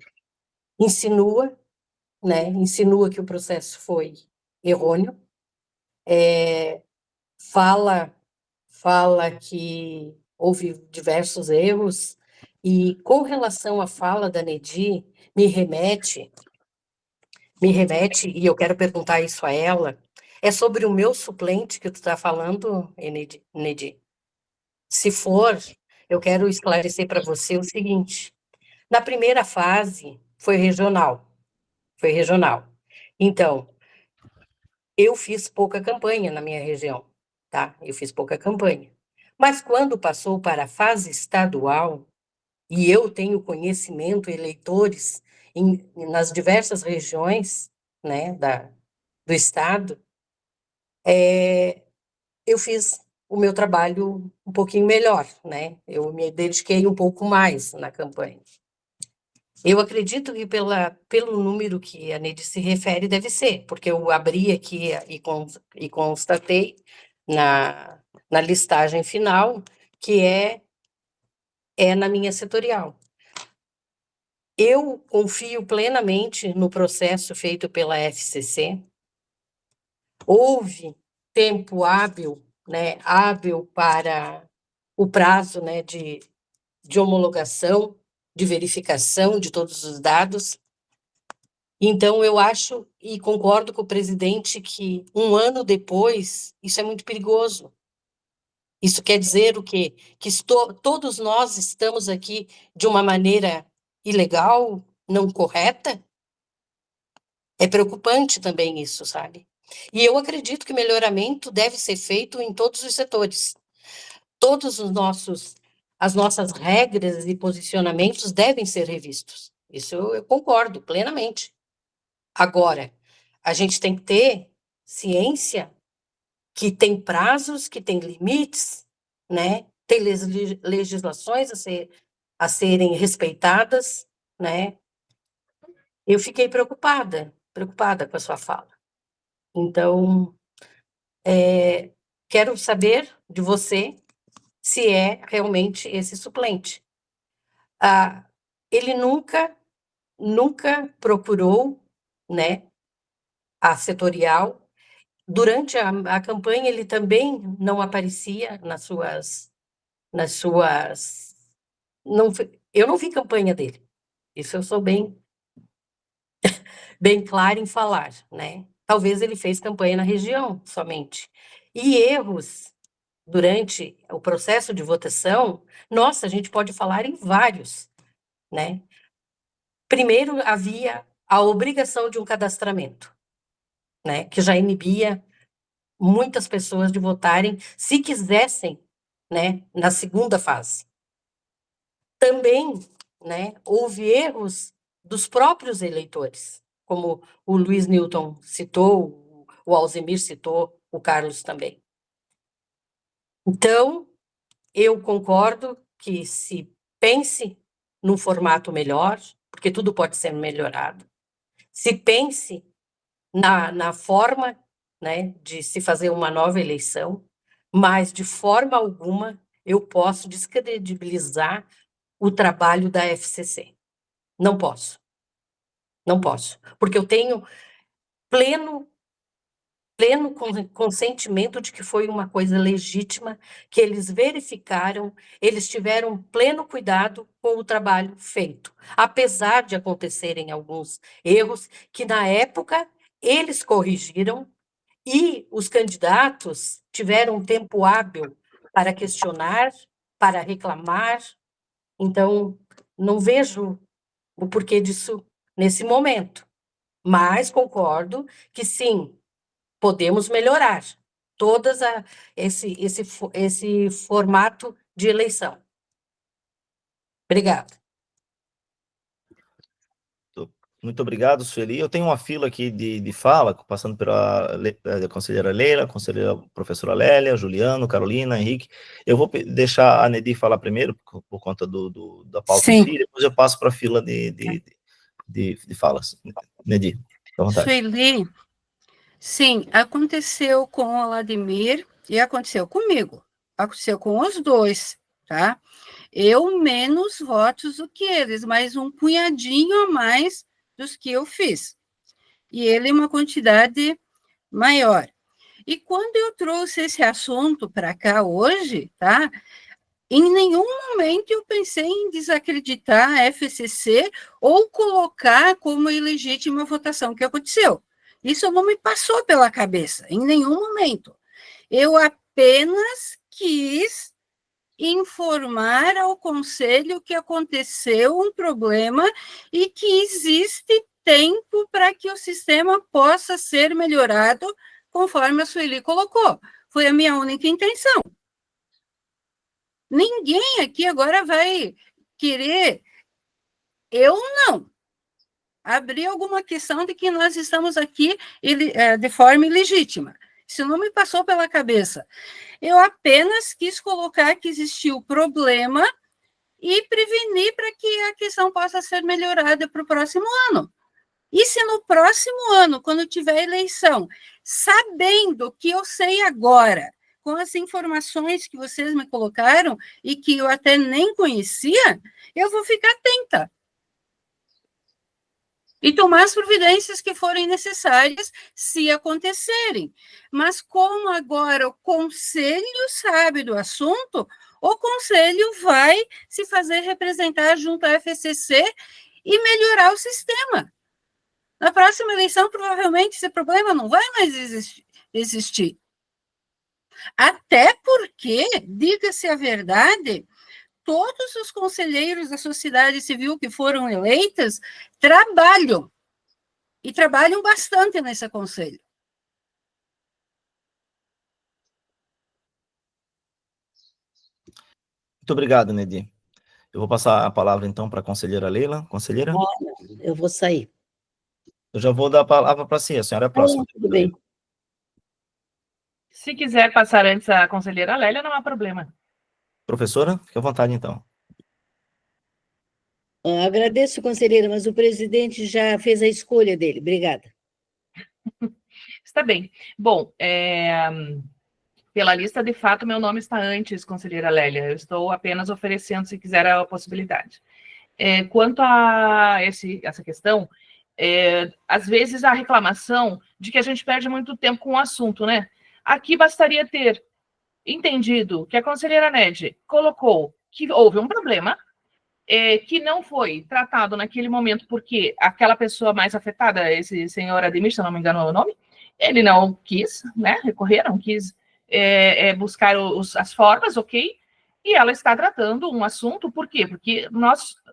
insinua, né, insinua que o processo foi errôneo, fala que houve diversos erros, e com relação à fala da Nedi, me remete, e eu quero perguntar isso a ela, é sobre o meu suplente que tu está falando, Nedi? Se for, eu quero esclarecer para você o seguinte, na primeira fase foi regional, então, eu fiz pouca campanha na minha região, tá? Eu fiz pouca campanha. Mas quando passou para a fase estadual, e eu tenho conhecimento, eleitores nas diversas regiões, né, do estado, eu fiz o meu trabalho um pouquinho melhor, né? Eu me dediquei um pouco mais na campanha. Eu acredito que pelo número que a Nedi se refere, deve ser, porque eu abri aqui e constatei na listagem final que é na minha setorial. Eu confio plenamente no processo feito pela FCC. Houve tempo hábil, né, para o prazo, né, de homologação, de verificação de todos os dados. Então, eu acho e concordo com o presidente que um ano depois, isso é muito perigoso. Isso quer dizer o quê? Que todos nós estamos aqui de uma maneira ilegal, não correta? É preocupante também isso, sabe? E eu acredito que melhoramento deve ser feito em todos os setores. As nossas regras e posicionamentos devem ser revistos. Isso eu concordo plenamente. Agora, a gente tem que ter ciência que tem prazos, que tem limites, né? Tem legislações a serem respeitadas, né? Eu fiquei preocupada com a sua fala. Então, quero saber de você se é realmente esse suplente. Ele nunca procurou, né, a setorial. Durante a campanha, ele também não aparecia eu não vi campanha dele. Isso eu sou bem clara em falar, né? Talvez ele fez campanha na região somente. E erros durante o processo de votação, nossa, a gente pode falar em vários, né? Primeiro, havia a obrigação de um cadastramento, né? Que já inibia muitas pessoas de votarem, se quisessem, né? Na segunda fase. Também, né? Houve erros dos próprios eleitores, como o Luiz Newton citou, o Alzemir citou, o Carlos também. Então, eu concordo que se pense num formato melhor, porque tudo pode ser melhorado, se pense na forma, né, de se fazer uma nova eleição, mas de forma alguma eu posso descredibilizar o trabalho da FCC. Não posso. Não posso. Porque eu tenho pleno consentimento de que foi uma coisa legítima, que eles verificaram, eles tiveram pleno cuidado com o trabalho feito, apesar de acontecerem alguns erros que, na época, eles corrigiram e os candidatos tiveram tempo hábil para questionar, para reclamar. Então, não vejo o porquê disso nesse momento, mas concordo que, sim, podemos melhorar esse formato de eleição. Obrigada. Muito obrigado, Sueli. Eu tenho uma fila aqui de fala, passando pela conselheira Leila, conselheira professora Lélia, Juliano, Carolina, Henrique. Eu vou deixar a Nedi falar primeiro, por conta da pauta em si, depois eu passo para a fila de falas. Nedi, fica à vontade. Sueli, sim, aconteceu com o Vladimir e aconteceu comigo. Aconteceu com os dois, tá? Eu menos votos do que eles, mas um punhadinho a mais dos que eu fiz. E ele uma quantidade maior. E quando eu trouxe esse assunto para cá hoje, tá? Em nenhum momento eu pensei em desacreditar a FCC ou colocar como ilegítima a votação que aconteceu. Isso não me passou pela cabeça, em nenhum momento. Eu apenas quis informar ao Conselho que aconteceu um problema e que existe tempo para que o sistema possa ser melhorado, conforme a Sueli colocou. Foi a minha única intenção. Ninguém aqui agora vai querer, eu não, abrir alguma questão de que nós estamos aqui de forma ilegítima. Isso não me passou pela cabeça. Eu apenas quis colocar que existiu problema e prevenir para que a questão possa ser melhorada para o próximo ano. E se no próximo ano, quando tiver eleição, sabendo que eu sei agora, com as informações que vocês me colocaram e que eu até nem conhecia, eu vou ficar atenta. E tomar as providências que forem necessárias se acontecerem. Mas como agora o Conselho sabe do assunto, o Conselho vai se fazer representar junto à FCC e melhorar o sistema. Na próxima eleição, provavelmente, esse problema não vai mais existir. Até porque, diga-se a verdade, todos os conselheiros da sociedade civil que foram eleitos trabalham, e trabalham bastante nesse conselho. Muito obrigado, Nedi. Eu vou passar a palavra, então, para a conselheira Leila. Conselheira? Eu vou sair. Eu já vou dar a palavra para si, a senhora é a próxima. Tudo bem. Se quiser passar antes a conselheira Lélia, não há problema. Professora, fique à vontade, então. Agradeço, conselheira, mas o presidente já fez a escolha dele. Obrigada. Está bem. Bom, pela lista, de fato, meu nome está antes, conselheira Lélia. Eu estou apenas oferecendo, se quiser, a possibilidade. Quanto a essa questão, às vezes a reclamação de que a gente perde muito tempo com o assunto, né? Aqui bastaria ter entendido que a conselheira Nedi colocou que houve um problema, que não foi tratado naquele momento porque aquela pessoa mais afetada, esse senhor Ademir, se eu não me engano o nome, ele não quis, né, recorrer, não quis buscar as formas, ok? E ela está tratando um assunto, por quê? Porque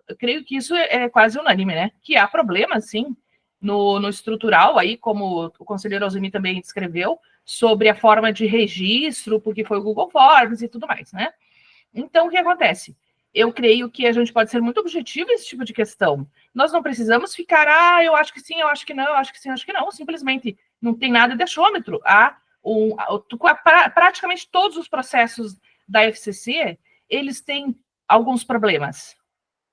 eu creio que isso é quase unânime, né? Que há problema, sim, no estrutural, aí, como o conselheiro Alzemir também descreveu, sobre a forma de registro, porque foi o Google Forms e tudo mais, né? Então, o que acontece? Eu creio que a gente pode ser muito objetivo nesse tipo de questão. Nós não precisamos ficar, eu acho que sim, eu acho que não, eu acho que sim, eu acho que não. Simplesmente não tem nada de achômetro. Praticamente todos os processos da FCC, eles têm alguns problemas.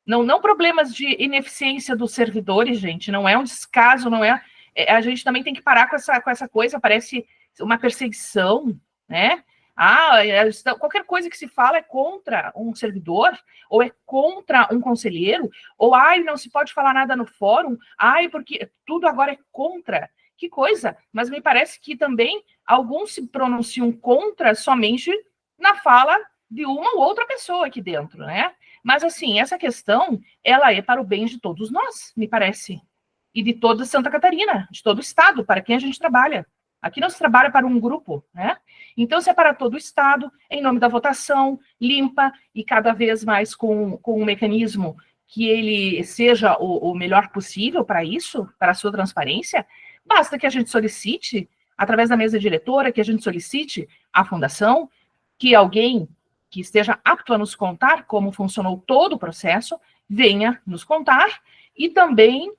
Não problemas de ineficiência dos servidores, gente, não é um descaso, não é a gente também tem que parar com essa coisa, parece uma perseguição, né? Qualquer coisa que se fala é contra um servidor, ou é contra um conselheiro, ou, não se pode falar nada no fórum, porque tudo agora é contra. Que coisa, mas me parece que também alguns se pronunciam contra somente na fala de uma ou outra pessoa aqui dentro, né? Mas, assim, essa questão, ela é para o bem de todos nós, me parece, e de toda Santa Catarina, de todo o estado, para quem a gente trabalha. Aqui não se trabalha para um grupo, né? Então, se é para todo o estado, em nome da votação, limpa, e cada vez mais com um mecanismo que ele seja o melhor possível para isso, para a sua transparência, basta que a gente solicite, através da mesa diretora, que a gente solicite à fundação, que alguém que esteja apto a nos contar como funcionou todo o processo, venha nos contar, e também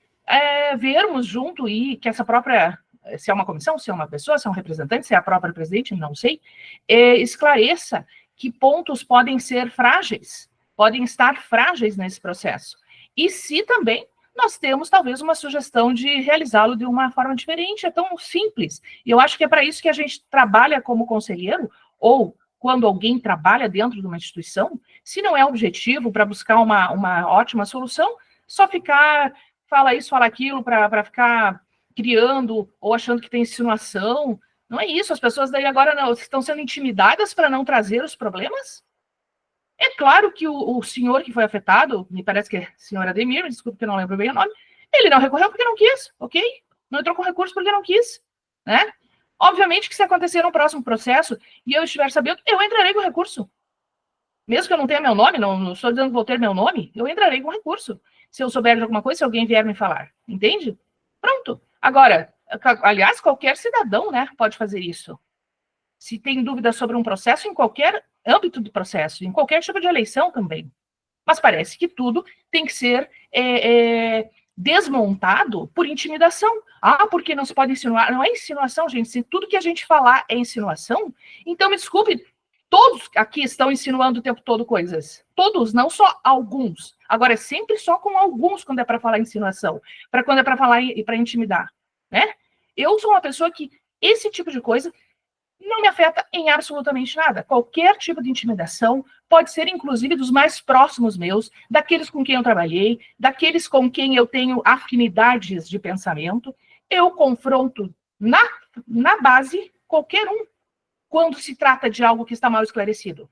vermos junto, e que essa própria, se é uma comissão, se é uma pessoa, se é um representante, se é a própria presidente, não sei, esclareça que pontos podem ser frágeis, podem estar frágeis nesse processo. E se também nós temos, talvez, uma sugestão de realizá-lo de uma forma diferente, é tão simples. E eu acho que é para isso que a gente trabalha como conselheiro, ou quando alguém trabalha dentro de uma instituição, se não é objetivo para buscar uma ótima solução, só fala isso, fala aquilo, para ficar criando ou achando que tem insinuação. Não é isso, as pessoas daí agora estão sendo intimidadas para não trazer os problemas. É claro que o senhor que foi afetado, me parece que é o senhor Ademir, me desculpe que eu não lembro bem o nome, ele não recorreu porque não quis, ok? Não entrou com recurso porque não quis, né? Obviamente que se acontecer no próximo processo e eu estiver sabendo, eu entrarei com recurso. Mesmo que eu não tenha meu nome, não estou dizendo que vou ter meu nome, eu entrarei com recurso. Se eu souber de alguma coisa, se alguém vier me falar, entende? Pronto. Agora, aliás, qualquer cidadão, né, pode fazer isso. Se tem dúvida sobre um processo, em qualquer âmbito do processo, em qualquer tipo de eleição também. Mas parece que tudo tem que ser desmontado por intimidação. Porque não se pode insinuar. Não é insinuação, gente. Se tudo que a gente falar é insinuação, então me desculpe, todos aqui estão insinuando o tempo todo coisas. Todos, não só alguns. Agora, é sempre só com alguns quando é para falar insinuação, para quando é para falar e para intimidar, né? Eu sou uma pessoa que esse tipo de coisa não me afeta em absolutamente nada. Qualquer tipo de intimidação pode ser, inclusive, dos mais próximos meus, daqueles com quem eu trabalhei, daqueles com quem eu tenho afinidades de pensamento. Eu confronto na base qualquer um quando se trata de algo que está mal esclarecido.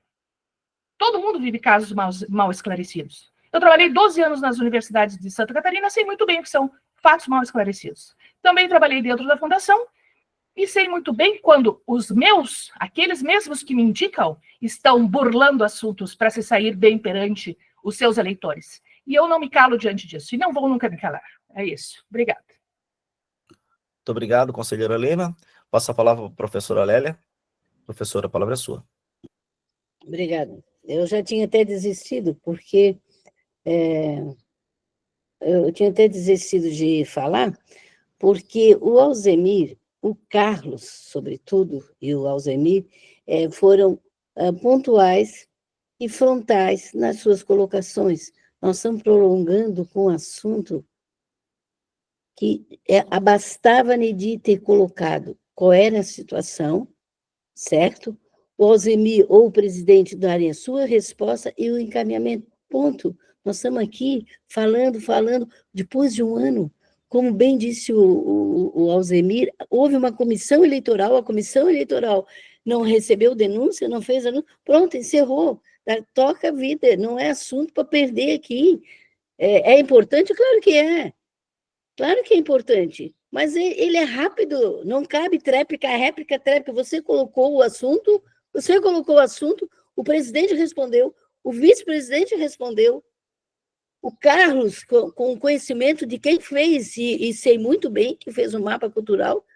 Todo mundo vive casos mal esclarecidos. Eu trabalhei 12 anos nas universidades de Santa Catarina, sei muito bem o que são fatos mal esclarecidos. Também trabalhei dentro da fundação, e sei muito bem quando aqueles mesmos que me indicam, estão burlando assuntos para se sair bem perante os seus eleitores. E eu não me calo diante disso, e não vou nunca me calar. É isso. Obrigada. Muito obrigado, conselheira Helena. Passo a palavra para a professora Lélia. Professora, a palavra é sua. Obrigada. Eu já tinha até desistido, porque eu tinha até desistido de falar, porque o Alzemir, o Carlos, sobretudo, e o Alzemir, foram pontuais e frontais nas suas colocações. Nós estamos prolongando com um assunto que bastava Nedir ter colocado qual era a situação, certo? O Alzemir ou o presidente darem a sua resposta e o encaminhamento, ponto. Nós estamos aqui falando, depois de um ano. Como bem disse o Alzemir, houve uma comissão eleitoral, a comissão eleitoral não recebeu denúncia, não fez anúncio, pronto, encerrou, toca a vida, não é assunto para perder aqui. É importante? Claro que é importante, mas ele é rápido, não cabe tréplica, réplica, você colocou o assunto, o presidente respondeu, o vice-presidente respondeu, o Carlos, com conhecimento de quem fez, e sei muito bem que fez um mapa cultural,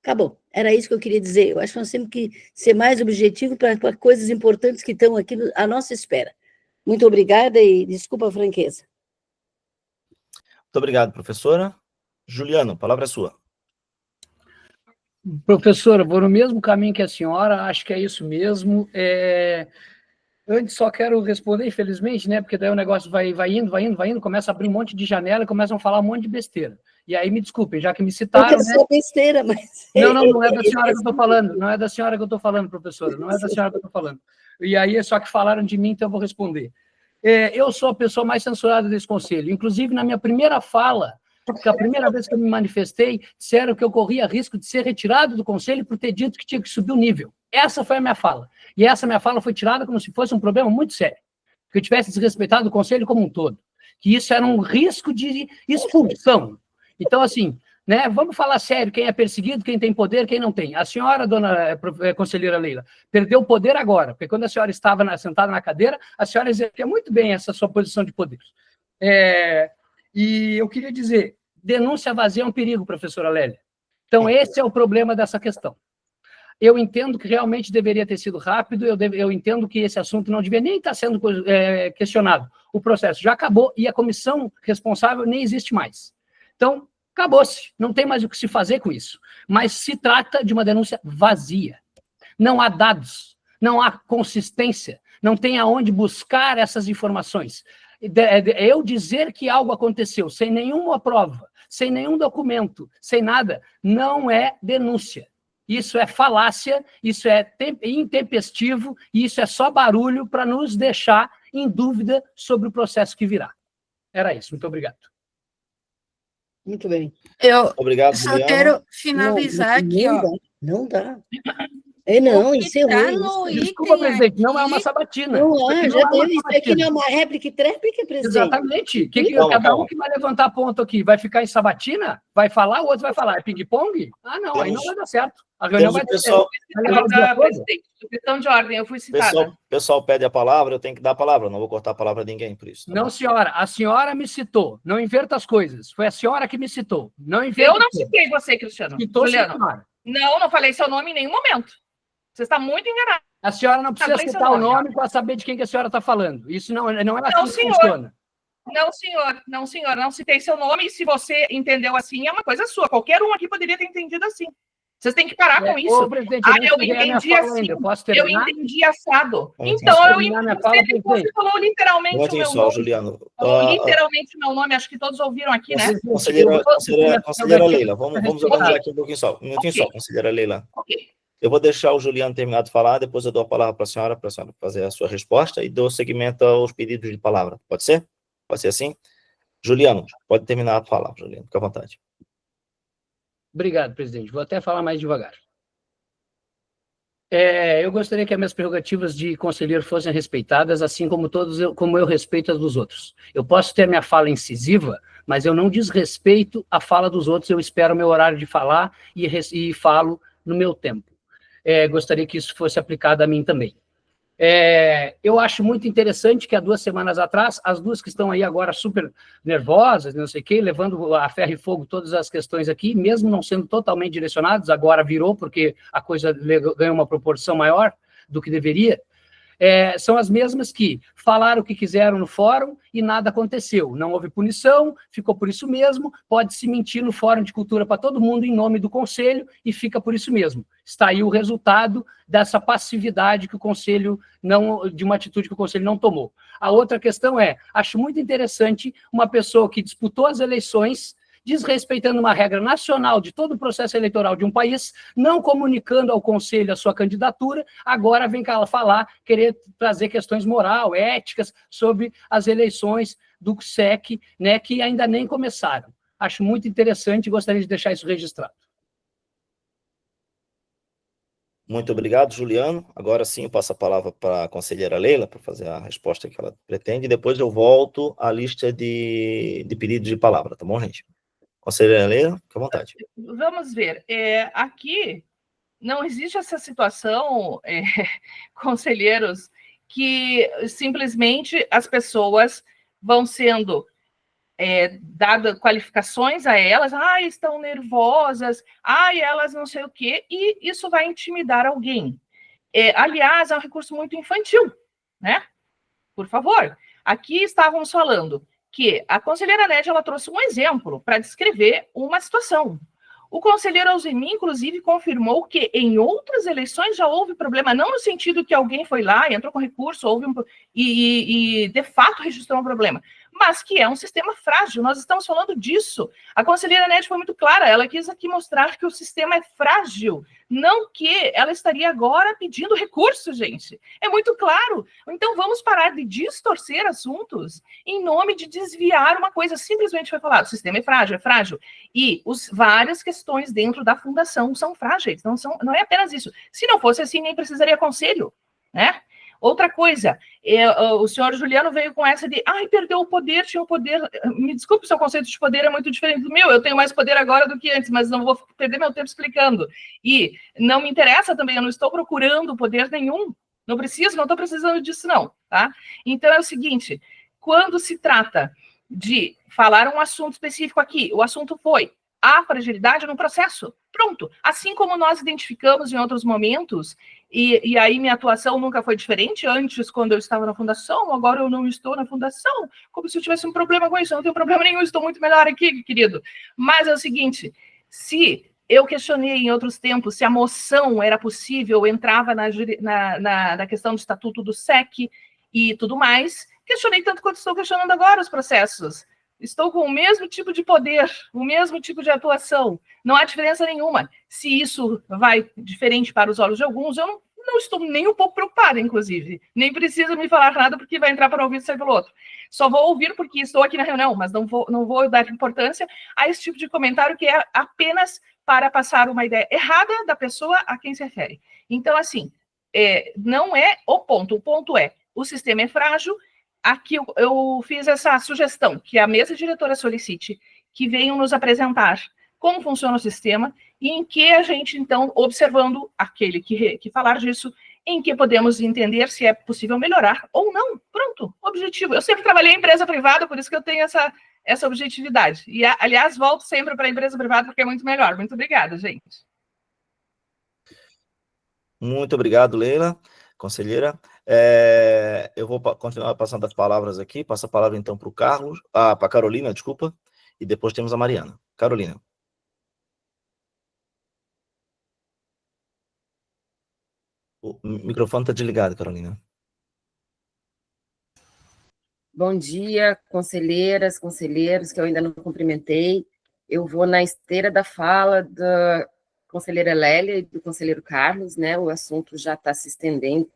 acabou. Era isso que eu queria dizer. Eu acho que nós temos que ser mais objetivos para coisas importantes que estão aqui à nossa espera. Muito obrigada e desculpa a franqueza. Muito obrigado, professora. Juliano, a palavra é sua. Professora, vou no mesmo caminho que a senhora, acho que é isso mesmo. Antes só quero responder, infelizmente, né? Porque daí o negócio vai indo, começa a abrir um monte de janela e começam a falar um monte de besteira. E aí, me desculpem, já que me citaram... Porque é só besteira, mas... Não é da senhora que eu estou falando, não é da senhora que eu estou falando, professora, não é da senhora que eu estou falando. E aí é só que falaram de mim, então eu vou responder. Eu sou a pessoa mais censurada desse conselho, inclusive na minha primeira fala, porque a primeira vez que eu me manifestei, disseram que eu corria risco de ser retirado do conselho por ter dito que tinha que subir o nível. Essa foi a minha fala. E essa minha fala foi tirada como se fosse um problema muito sério, que eu tivesse desrespeitado o conselho como um todo, que isso era um risco de expulsão. Então, assim, né, vamos falar sério, quem é perseguido, quem tem poder, quem não tem. A senhora, dona conselheira Leila, perdeu o poder agora, porque quando a senhora estava sentada na cadeira, a senhora exercia muito bem essa sua posição de poder. E eu queria dizer, denúncia vazia é um perigo, professora Lélia. Então, esse é o problema dessa questão. Eu entendo que realmente deveria ter sido rápido, eu entendo que esse assunto não devia nem estar sendo questionado. O processo já acabou e a comissão responsável nem existe mais. Então, acabou-se, não tem mais o que se fazer com isso. Mas se trata de uma denúncia vazia. Não há dados, não há consistência, não tem aonde buscar essas informações. Eu dizer que algo aconteceu sem nenhuma prova, sem nenhum documento, sem nada, não é denúncia. Isso é falácia, isso é intempestivo, e isso é só barulho para nos deixar em dúvida sobre o processo que virá. Era isso, muito obrigado. Muito bem. Eu Obrigado, só Juliana. quero finalizar aqui, ó. Não dá. Não, isso é ruim. Desculpa, presidente, não é uma sabatina. Não há, já deu isso aqui, não é uma réplica e tréplica, presidente. Exatamente. Cada um que vai levantar ponto aqui vai ficar em sabatina, vai falar, o outro vai falar. É ping-pong? Não, aí não vai dar certo. A reunião vai ter certo. Questão de ordem, eu fui citada. O pessoal pede a palavra, eu tenho que dar a palavra, não vou cortar a palavra de ninguém por isso. Tá não, bom? Senhora, a senhora me citou. Não inverta as coisas. Foi a senhora que me citou. Não inverta. Eu não citei você, Cristiano. Juliano. Não falei seu nome em nenhum momento. Você está muito enganado. A senhora não precisa citar o nome para saber de quem que a senhora está falando. Isso não é assim que funciona. Não, senhor, não citei seu nome, e se você entendeu assim, é uma coisa sua. Qualquer um aqui poderia ter entendido assim. Vocês têm que parar com isso. Presidente, eu entendi assim, eu entendi assado. Então, você falou literalmente o meu nome. Juliano. Literalmente o meu nome, acho que todos ouviram aqui, né? Conselheira Leila, vamos organizar aqui um pouquinho só. Um minutinho só, conselheira Leila. Eu vou deixar o Juliano terminar de falar, depois eu dou a palavra para a senhora fazer a sua resposta e dou seguimento aos pedidos de palavra. Pode ser? Pode ser assim? Juliano, pode terminar a fala, Juliano, fica à vontade. Obrigado, presidente. Vou até falar mais devagar. Eu gostaria que as minhas prerrogativas de conselheiro fossem respeitadas, assim como eu respeito as dos outros. Eu posso ter minha fala incisiva, mas eu não desrespeito a fala dos outros, eu espero o meu horário de falar e falo no meu tempo. Gostaria que isso fosse aplicado a mim também. Eu acho muito interessante que há 2 semanas atrás, as duas que estão aí agora super nervosas, não sei o quê, levando a ferro e fogo todas as questões aqui, mesmo não sendo totalmente direcionadas, agora virou, porque a coisa ganhou uma proporção maior do que deveria, são as mesmas que falaram o que quiseram no fórum e nada aconteceu. Não houve punição, ficou por isso mesmo, pode-se mentir no Fórum de Cultura para todo mundo em nome do Conselho e fica por isso mesmo. Está aí o resultado dessa passividade que o Conselho de uma atitude que o Conselho não tomou. A outra questão acho muito interessante uma pessoa que disputou as eleições desrespeitando uma regra nacional de todo o processo eleitoral de um país, não comunicando ao Conselho a sua candidatura, agora vem cá falar, querer trazer questões moral, éticas, sobre as eleições do SEC, né, que ainda nem começaram. Acho muito interessante e gostaria de deixar isso registrado. Muito obrigado, Juliano. Agora sim, eu passo a palavra para a conselheira Leila, para fazer a resposta que ela pretende, e depois eu volto à lista de pedidos de palavra, tá bom, gente? Conselheira Leila, fique à vontade. Vamos ver. Aqui não existe essa situação, conselheiros, que simplesmente as pessoas vão sendo dadas qualificações a elas, estão nervosas, elas não sei o quê, e isso vai intimidar alguém. Aliás, é um recurso muito infantil, né? Por favor. Aqui estávamos falando que a conselheira Nédia, ela trouxe um exemplo para descrever uma situação. O conselheiro Alzemir, inclusive, confirmou que em outras eleições já houve problema, não no sentido que alguém foi lá, entrou com recurso, e de fato registrou um problema, mas que é um sistema frágil. Nós estamos falando disso. A conselheira Nete foi muito clara, ela quis aqui mostrar que o sistema é frágil, não que ela estaria agora pedindo recurso, gente. É muito claro. Então vamos parar de distorcer assuntos em nome de desviar uma coisa. Simplesmente foi falado, o sistema é frágil. E várias questões dentro da fundação são frágeis, não é apenas isso. Se não fosse assim, nem precisaria conselho, né? Outra coisa, o senhor Juliano veio com essa de, perdeu o poder, tinha o poder. Me desculpe, o seu conceito de poder é muito diferente do meu, eu tenho mais poder agora do que antes, mas não vou perder meu tempo explicando. E não me interessa também, eu não estou procurando poder nenhum, não estou precisando disso não, tá? Então é o seguinte, quando se trata de falar um assunto específico aqui, o assunto foi a fragilidade no processo, pronto. Assim como nós identificamos em outros momentos, e aí minha atuação nunca foi diferente, antes quando eu estava na fundação, agora eu não estou na fundação, como se eu tivesse um problema com isso, eu não tenho problema nenhum, estou muito melhor aqui, querido. Mas é o seguinte, se eu questionei em outros tempos se a moção era possível, entrava na questão do estatuto do SEC e tudo mais, questionei tanto quanto estou questionando agora os processos. Estou com o mesmo tipo de poder, o mesmo tipo de atuação. Não há diferença nenhuma. Se isso vai diferente para os olhos de alguns, eu não estou nem um pouco preocupada, inclusive. Nem precisa me falar nada, porque vai entrar para ouvir e sair pelo outro. Só vou ouvir porque estou aqui na reunião, mas não vou dar importância a esse tipo de comentário que é apenas para passar uma ideia errada da pessoa a quem se refere. Então, assim, não é o ponto é, o sistema é frágil. Aqui eu fiz essa sugestão, que a mesa diretora solicite que venham nos apresentar como funciona o sistema e em que a gente, então, observando aquele que falar disso, em que podemos entender se é possível melhorar ou não. Pronto, objetivo. Eu sempre trabalhei em empresa privada, por isso que eu tenho essa objetividade. E, aliás, volto sempre para a empresa privada porque é muito melhor. Muito obrigada, gente. Muito obrigado, Leila, conselheira. Eu vou continuar passando as palavras aqui, passo a palavra então para o Carlos, para a Carolina, desculpa, e depois temos a Mariana. Carolina. O microfone está desligado, Carolina. Bom dia, conselheiras, conselheiros, que eu ainda não cumprimentei. Eu vou na esteira da fala da conselheira Lélia e do conselheiro Carlos, né? O assunto já está se estendendo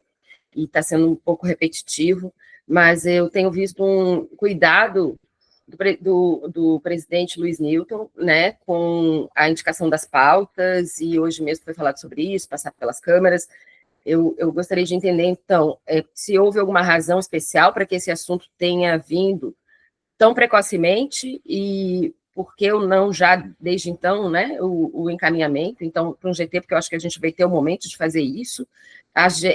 e está sendo um pouco repetitivo, mas eu tenho visto um cuidado do presidente Luiz Newton, né, com a indicação das pautas, e hoje mesmo foi falado sobre isso, passar pelas câmaras. Eu gostaria de entender, então, se houve alguma razão especial para que esse assunto tenha vindo tão precocemente, e por que eu não já, desde então, né, o encaminhamento, então, para um GT, porque eu acho que a gente vai ter o momento de fazer isso.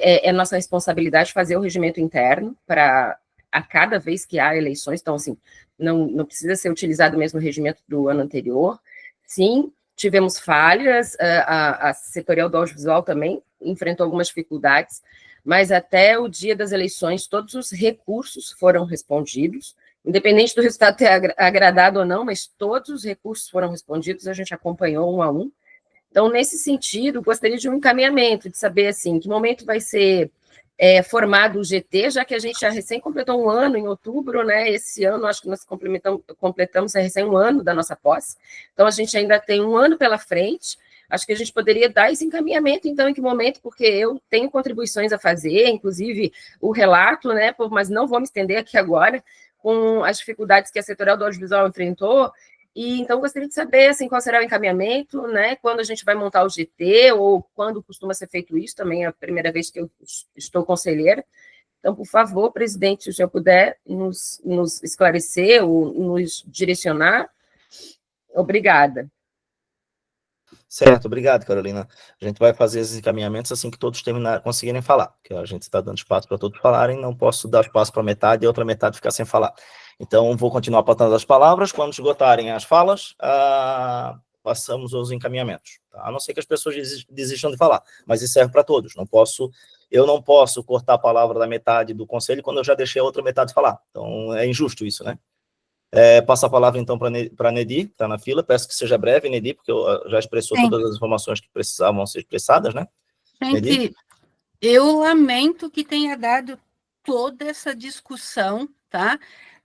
É nossa responsabilidade fazer o regimento interno para a cada vez que há eleições, então, assim, não precisa ser utilizado o mesmo regimento do ano anterior. Sim, tivemos falhas, a setorial do audiovisual também enfrentou algumas dificuldades, mas até o dia das eleições, todos os recursos foram respondidos, independente do resultado ter agradado ou não, mas todos os recursos foram respondidos, a gente acompanhou um a um. Então, nesse sentido, gostaria de um encaminhamento, de saber, assim, em que momento vai ser formado o GT, já que a gente já recém completou um ano em outubro, né? Esse ano, acho que nós completamos recém um ano da nossa posse, então a gente ainda tem um ano pela frente. Acho que a gente poderia dar esse encaminhamento, então, em que momento, porque eu tenho contribuições a fazer, inclusive o relato, né? Mas não vou me estender aqui agora, com as dificuldades que a setorial do audiovisual enfrentou. E então gostaria de saber, assim, qual será o encaminhamento, né, quando a gente vai montar o GT, ou quando costuma ser feito isso, também é a primeira vez que eu estou conselheira. Então, por favor, presidente, se o senhor puder nos esclarecer ou nos direcionar. Obrigada. Certo, obrigado, Carolina. A gente vai fazer esses encaminhamentos assim que todos conseguirem falar, porque a gente está dando espaço para todos falarem, não posso dar espaço para metade e a outra metade ficar sem falar. Então, vou continuar passando as palavras. Quando esgotarem as falas, passamos aos encaminhamentos. Tá? A não ser que as pessoas desistam de falar, mas isso serve para todos. Eu não posso cortar a palavra da metade do conselho quando eu já deixei a outra metade falar. Então, é injusto isso, né? Passo a palavra, então, para a Nedi, que está na fila. Peço que seja breve, Nedi, porque já expressou todas as informações que precisavam ser expressadas, né? Gente, Nedi? eu lamento que tenha dado toda essa discussão, tá?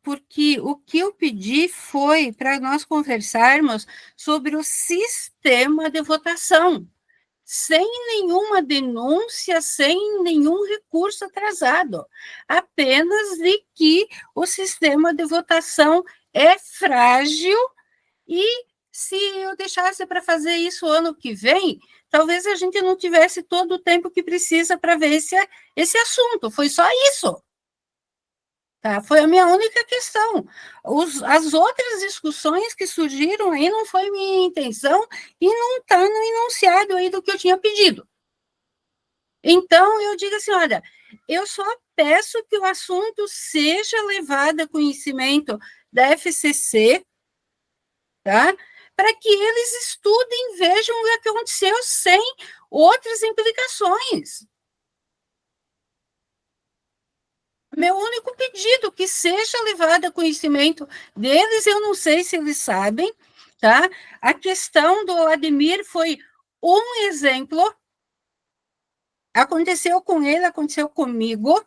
Porque o que eu pedi foi para nós conversarmos sobre o sistema de votação, sem nenhuma denúncia, sem nenhum recurso atrasado, apenas de que o sistema de votação é frágil e se eu deixasse para fazer isso ano que vem, talvez a gente não tivesse todo o tempo que precisa para ver esse assunto. Foi só isso. Tá? Foi a minha única questão. As outras discussões que surgiram aí não foi minha intenção e não está no enunciado aí do que eu tinha pedido. Então, eu digo assim, olha, eu só peço que o assunto seja levado a conhecimento da FCC, tá? Para que eles estudem, vejam o que aconteceu sem outras implicações. Meu único pedido, que seja levado a conhecimento deles, eu não sei se eles sabem, tá? A questão do Ademir foi um exemplo, aconteceu com ele, aconteceu comigo,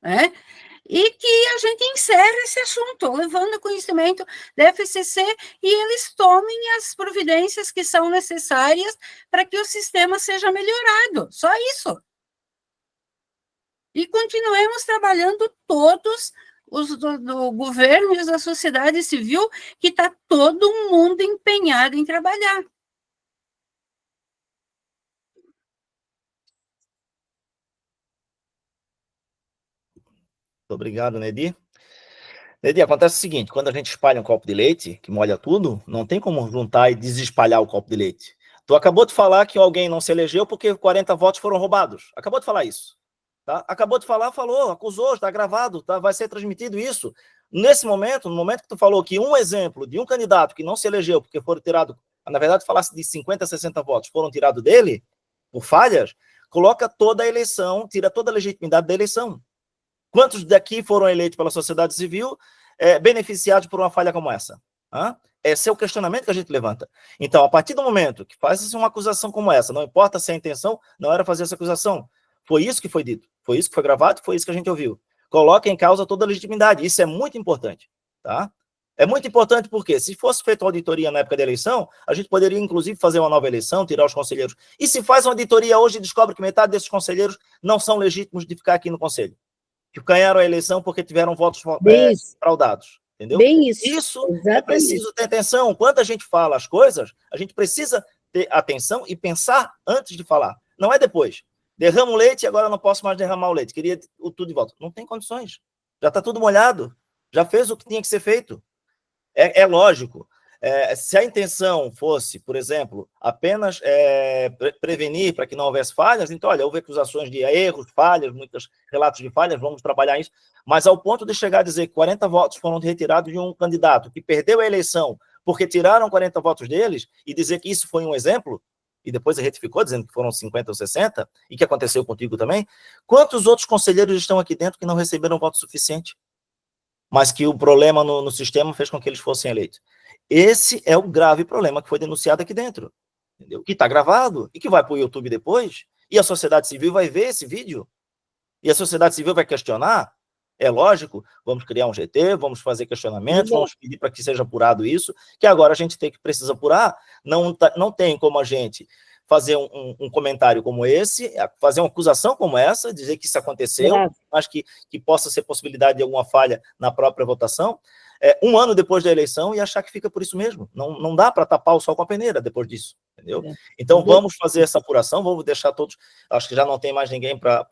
né? E que a gente encerre esse assunto, levando a conhecimento da FCC e eles tomem as providências que são necessárias para que o sistema seja melhorado, só isso. E continuemos trabalhando todos, os do governo e os da sociedade civil, que está todo mundo empenhado em trabalhar. Muito obrigado, Nedi. Nedi, acontece o seguinte, quando a gente espalha um copo de leite, que molha tudo, não tem como juntar e desespalhar o copo de leite. Tu acabou de falar que alguém não se elegeu porque 40 votos foram roubados. Acabou de falar isso. Tá? Acabou de falar, falou, acusou, está gravado, tá? Vai ser transmitido isso. Nesse momento, no momento que tu falou que um exemplo de um candidato que não se elegeu porque foram tirados, na verdade falasse de 50, 60 votos, foram tirados dele, por falhas, coloca toda a eleição, tira toda a legitimidade da eleição. Quantos daqui foram eleitos pela sociedade civil beneficiados por uma falha como essa? Esse é o questionamento que a gente levanta. Então, a partir do momento que faz-se uma acusação como essa, não importa se a intenção não era fazer essa acusação, foi isso que foi dito, foi isso que foi gravado, foi isso que a gente ouviu. Coloca em causa toda a legitimidade, isso é muito importante, tá? É muito importante porque, se fosse feita uma auditoria na época da eleição, a gente poderia, inclusive, fazer uma nova eleição, tirar os conselheiros. E se faz uma auditoria hoje e descobre que metade desses conselheiros não são legítimos de ficar aqui no conselho? Que ganharam a eleição porque tiveram votos fraudados, entendeu? Bem isso. Isso Exatamente. é preciso ter atenção. Quando a gente fala as coisas, a gente precisa ter atenção e pensar antes de falar. Não é depois. Derramo o leite e agora não posso mais derramar o leite. Queria tudo de volta. Não tem condições. Já está tudo molhado. Já fez o que tinha que ser feito. É lógico. Se a intenção fosse, por exemplo, apenas prevenir para que não houvesse falhas, então, olha, houve acusações de erros, falhas, muitos relatos de falhas, vamos trabalhar isso, mas ao ponto de chegar a dizer que 40 votos foram retirados de um candidato que perdeu a eleição porque tiraram 40 votos deles e dizer que isso foi um exemplo, e depois ele retificou, dizendo que foram 50 ou 60, e que aconteceu contigo também, quantos outros conselheiros estão aqui dentro que não receberam voto suficiente, mas que o problema no sistema fez com que eles fossem eleitos? Esse é o grave problema que foi denunciado aqui dentro, entendeu? Que está gravado e que vai para o YouTube depois, e a sociedade civil vai ver esse vídeo, e a sociedade civil vai questionar. É lógico, vamos criar um GT, vamos fazer questionamentos, vamos pedir para que seja apurado isso, que agora a gente precisa apurar, não tem como a gente fazer um comentário como esse, fazer uma acusação como essa, dizer que isso aconteceu, mas que possa ser possibilidade de alguma falha na própria votação, um ano depois da eleição e achar que fica por isso mesmo. Não dá para tapar o sol com a peneira depois disso, entendeu? Então, vamos fazer essa apuração, vamos deixar todos, acho que já não tem mais ninguém para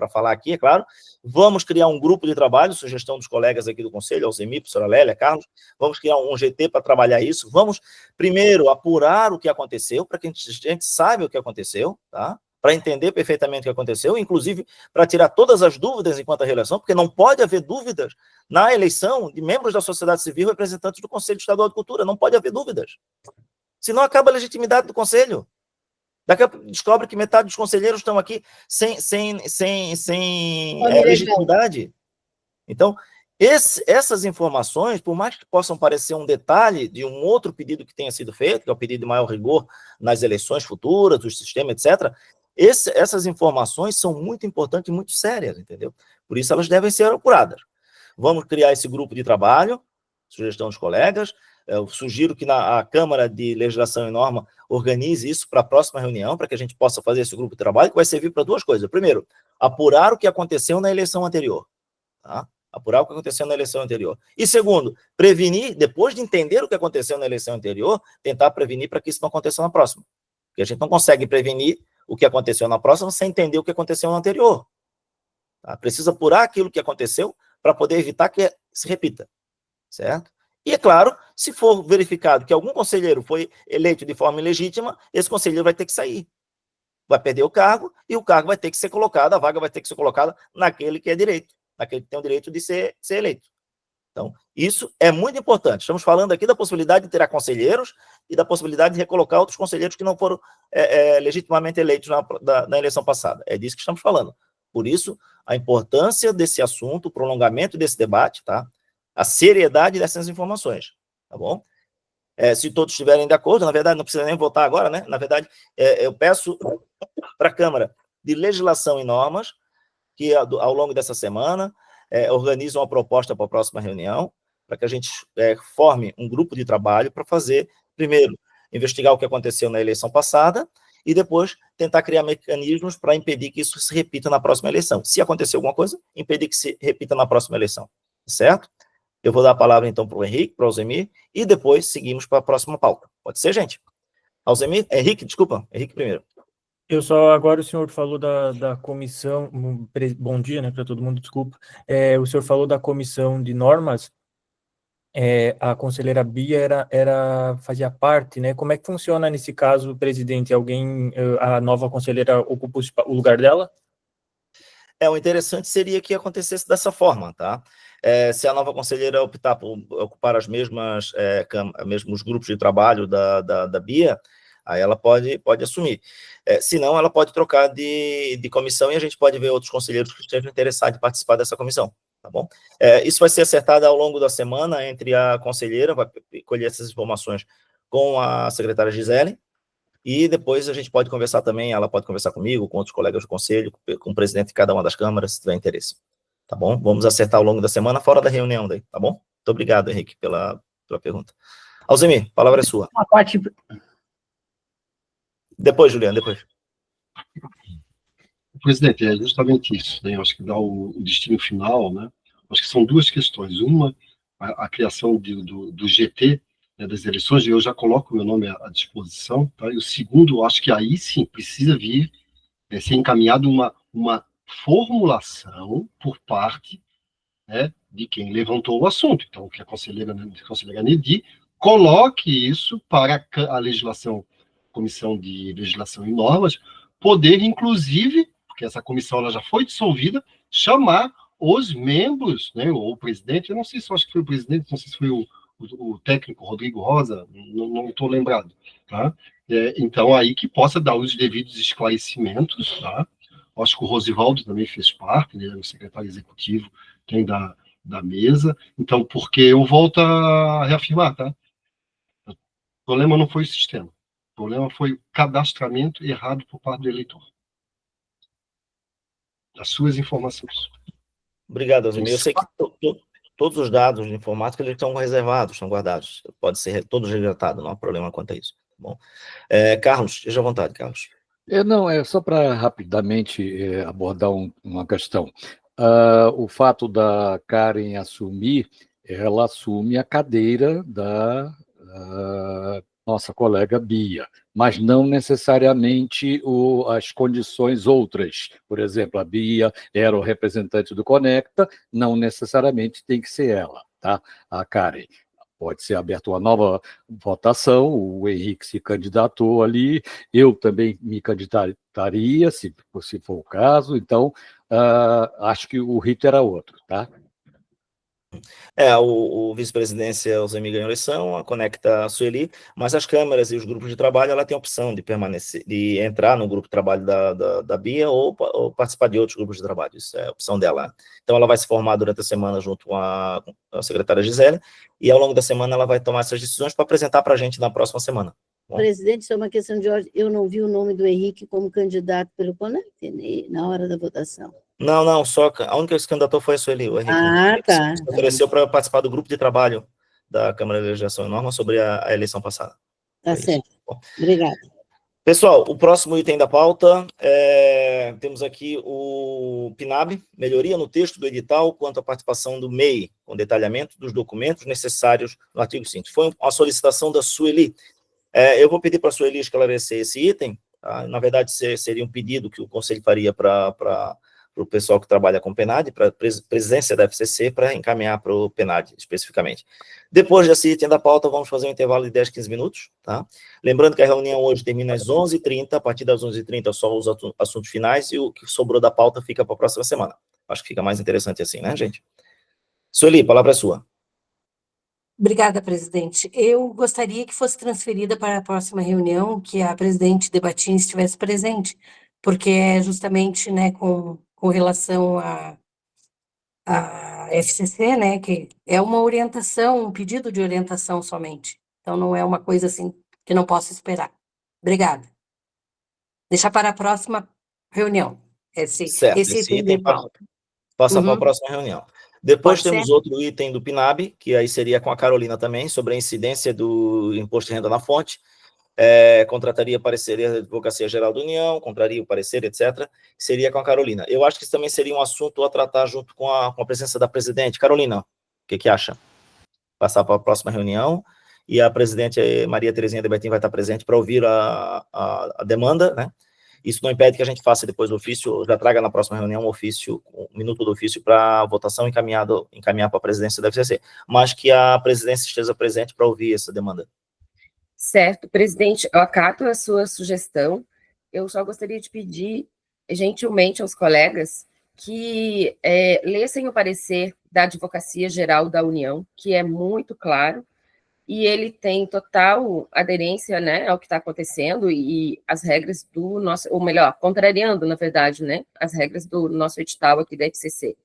falar aqui, é claro, vamos criar um grupo de trabalho, sugestão dos colegas aqui do Conselho, Alzemir, professora Lélia, Carlos, vamos criar um GT para trabalhar isso, vamos, primeiro, apurar o que aconteceu, para que a gente saiba o que aconteceu, tá? Para entender perfeitamente o que aconteceu, inclusive para tirar todas as dúvidas enquanto a reeleição, porque não pode haver dúvidas na eleição de membros da sociedade civil, representantes do Conselho Estadual de Cultura, não pode haver dúvidas. Senão acaba a legitimidade do Conselho. Daqui a pouco descobre que metade dos conselheiros estão aqui sem legitimidade. Então, Essas informações, por mais que possam parecer um detalhe de um outro pedido que tenha sido feito, que é o pedido de maior rigor nas eleições futuras, do sistema, etc., essas informações são muito importantes e muito sérias, entendeu? Por isso elas devem ser apuradas. Vamos criar esse grupo de trabalho, sugestão dos colegas. Eu sugiro que a Câmara de Legislação e Norma organize isso para a próxima reunião, para que a gente possa fazer esse grupo de trabalho, que vai servir para duas coisas. Primeiro, apurar o que aconteceu na eleição anterior, tá? Apurar o que aconteceu na eleição anterior. E segundo, prevenir, depois de entender o que aconteceu na eleição anterior, tentar prevenir para que isso não aconteça na próxima. Porque a gente não consegue prevenir o que aconteceu na próxima sem entender o que aconteceu na anterior. Tá? Precisa apurar aquilo que aconteceu para poder evitar que se repita. Certo? E, é claro, se for verificado que algum conselheiro foi eleito de forma ilegítima, esse conselheiro vai ter que sair. Vai perder o cargo e o cargo vai ter que ser colocado, a vaga vai ter que ser colocada naquele que é direito, naquele que tem o direito de ser eleito. Então, isso é muito importante. Estamos falando aqui da possibilidade de tirar conselheiros e da possibilidade de recolocar outros conselheiros que não foram legitimamente eleitos na eleição passada. É disso que estamos falando. Por isso, a importância desse assunto, o prolongamento desse debate, tá? A seriedade dessas informações, tá bom? Se todos estiverem de acordo, na verdade, não precisa nem votar agora, né? Na verdade, eu peço para a Câmara de Legislação e Normas que, ao longo dessa semana, organizem uma proposta para a próxima reunião, para que a gente forme um grupo de trabalho para fazer, primeiro, investigar o que aconteceu na eleição passada e depois tentar criar mecanismos para impedir que isso se repita na próxima eleição. Se acontecer alguma coisa, impedir que se repita na próxima eleição, certo? Eu vou dar a palavra, então, para o Henrique, para o Alzemir, e depois seguimos para a próxima pauta. Pode ser, gente? Alzemir? Henrique, desculpa. Henrique primeiro. Agora o senhor falou da comissão, bom dia, né, para todo mundo, desculpa. O senhor falou da comissão de normas, a conselheira Bia fazia parte, né? Como é que funciona nesse caso, presidente? A nova conselheira ocupa o lugar dela? O interessante seria que acontecesse dessa forma, tá? Se a nova conselheira optar por ocupar os mesmos grupos de trabalho da Bia, aí ela pode assumir. Se não, ela pode trocar de comissão e a gente pode ver outros conselheiros que estejam interessados em participar dessa comissão, tá bom? Isso vai ser acertado ao longo da semana entre a conselheira, vai colher essas informações com a secretária Gisele, e depois a gente pode conversar também, ela pode conversar comigo, com outros colegas do conselho, com o presidente de cada uma das câmaras, se tiver interesse. Tá bom? Vamos acertar ao longo da semana, fora da reunião daí, tá bom? Muito obrigado, Henrique, pela pergunta. Alzemir, a palavra é sua. A parte... Depois, Juliano, depois. Presidente, é justamente isso, né? Eu acho que dá o destino final, né? Acho que são duas questões. Uma, a criação do GT, né, das eleições, e eu já coloco o meu nome à disposição, tá? E o segundo, eu acho que aí sim precisa vir, ser encaminhado uma formulação por parte, né, de quem levantou o assunto. Então, que a conselheira Nedi coloque isso para a legislação, Comissão de Legislação e Normas, poder, inclusive, porque essa comissão ela já foi dissolvida, chamar os membros, né, ou o presidente, eu não sei se acho que foi o presidente, não sei se foi o técnico Rodrigo Rosa, não estou lembrado, tá? Então, aí que possa dar os devidos esclarecimentos, tá? Acho que o Rosivaldo também fez parte, ele é o secretário executivo, tem da mesa, então, porque eu volto a reafirmar, tá? O problema não foi o sistema, o problema foi o cadastramento errado por parte do eleitor. As suas informações. Obrigado, Alzemir. Eu sei que todos os dados de informática eles estão reservados, estão guardados. Pode ser todos resgatados, não há problema quanto a isso. Tá bom? Carlos, esteja à vontade, Carlos. Não, é só para rapidamente abordar uma questão. O fato da Karen assumir, ela assume a cadeira da nossa colega Bia, mas não necessariamente as condições outras. Por exemplo, a Bia era o representante do Conecta, não necessariamente tem que ser ela, tá? A Karen. Pode ser aberta uma nova votação, o Henrique se candidatou ali, eu também me candidataria, se for o caso, então acho que o rito era outro, tá? O vice-presidência, o Zemi ganhou a eleição, conecta a Sueli, mas as câmaras e os grupos de trabalho, ela tem a opção de permanecer, de entrar no grupo de trabalho da Bia ou participar de outros grupos de trabalho, isso é a opção dela. Então, ela vai se formar durante a semana junto com a secretária Gisele, e ao longo da semana ela vai tomar essas decisões para apresentar para a gente na próxima semana. Bom. Presidente, isso é uma questão de ordem. Eu não vi o nome do Henrique como candidato pelo CONEC na hora da votação. Não, só a única que se candidatou foi a Sueli, o Henrique. Ah, tá. Se ofereceu para participar do grupo de trabalho da Câmara de Legislação e Norma sobre a eleição passada. Tá certo. Obrigada. Pessoal, o próximo item da pauta, temos aqui o PNAB, melhoria no texto do edital quanto à participação do MEI, com detalhamento dos documentos necessários no artigo 5º. Foi uma solicitação da Sueli. Eu vou pedir para a Sueli esclarecer esse item. Tá? Na verdade, seria um pedido que o Conselho faria para o pessoal que trabalha com PNAD, para a presidência da FCC, para encaminhar para o PNAD, especificamente. Depois desse item da pauta, vamos fazer um intervalo de 10, 15 minutos, tá? Lembrando que a reunião hoje termina às 11h30, a partir das 11h30 só os assuntos finais, e o que sobrou da pauta fica para a próxima semana. Acho que fica mais interessante assim, né, gente? Sueli, a palavra é sua. Obrigada, presidente. Eu gostaria que fosse transferida para a próxima reunião, que a presidente Debatin estivesse presente, porque é justamente, né, com relação à FCC, né, que é uma orientação, um pedido de orientação somente. Então, não é uma coisa assim que não posso esperar. Obrigada. Deixar para a próxima reunião. Esse item de pauta. Passa para a próxima reunião. Depois temos outro item do PNAB, que aí seria com a Carolina também, sobre a incidência do imposto de renda na fonte. Contrataria pareceria da Advocacia Geral da União, contraria o parecer, etc., seria com a Carolina. Eu acho que isso também seria um assunto a tratar junto com a presença da presidente. Carolina, o que acha? Passar para a próxima reunião, e a presidente Maria Terezinha Debatin vai estar presente para ouvir a demanda, né? Isso não impede que a gente faça depois o ofício, já traga na próxima reunião um ofício, um minuto do ofício para votação encaminhar para a presidência da FCC, mas que a presidência esteja presente para ouvir essa demanda. Certo, presidente, eu acato a sua sugestão. Eu só gostaria de pedir, gentilmente, aos colegas que lessem o parecer da Advocacia Geral da União, que é muito claro, e ele tem total aderência, né, ao que está acontecendo e as regras do nosso, ou melhor, contrariando, na verdade, né, as regras do nosso edital aqui da FCC.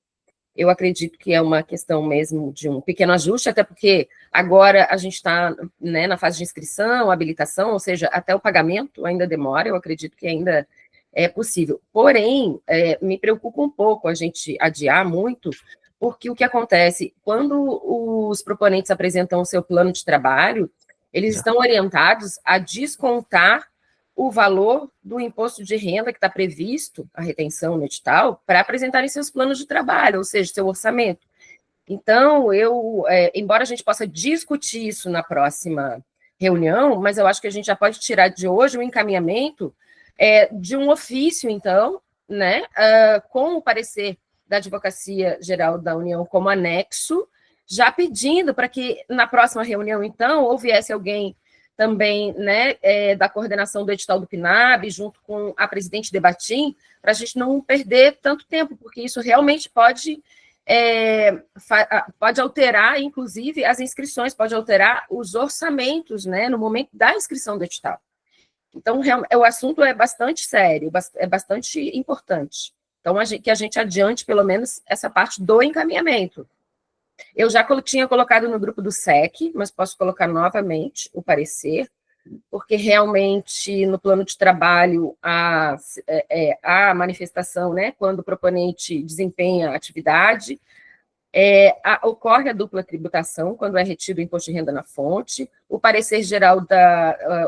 Eu acredito que é uma questão mesmo de um pequeno ajuste, até porque agora a gente está, né, na fase de inscrição, habilitação, ou seja, até o pagamento ainda demora, eu acredito que ainda é possível. Porém, me preocupa um pouco a gente adiar muito, porque o que acontece, quando os proponentes apresentam o seu plano de trabalho, eles estão orientados a descontar o valor do imposto de renda que está previsto, a retenção no edital, para apresentarem seus planos de trabalho, ou seja, seu orçamento. Então, embora a gente possa discutir isso na próxima reunião, mas eu acho que a gente já pode tirar de hoje o encaminhamento de um ofício, então, né, com o parecer da Advocacia Geral da União como anexo, já pedindo para que na próxima reunião, então, houvesse alguém também, né, da coordenação do edital do PNAB, junto com a presidente Debatin, para a gente não perder tanto tempo, porque isso realmente pode alterar, inclusive, as inscrições, pode alterar os orçamentos, né, no momento da inscrição do edital. Então, o assunto é bastante sério, é bastante importante. Então, que a gente adiante, pelo menos, essa parte do encaminhamento. Eu já tinha colocado no grupo do SEC, mas posso colocar novamente o parecer, porque realmente no plano de trabalho há manifestação, né, quando o proponente desempenha a atividade, ocorre a dupla tributação quando é retido o imposto de renda na fonte, o parecer geral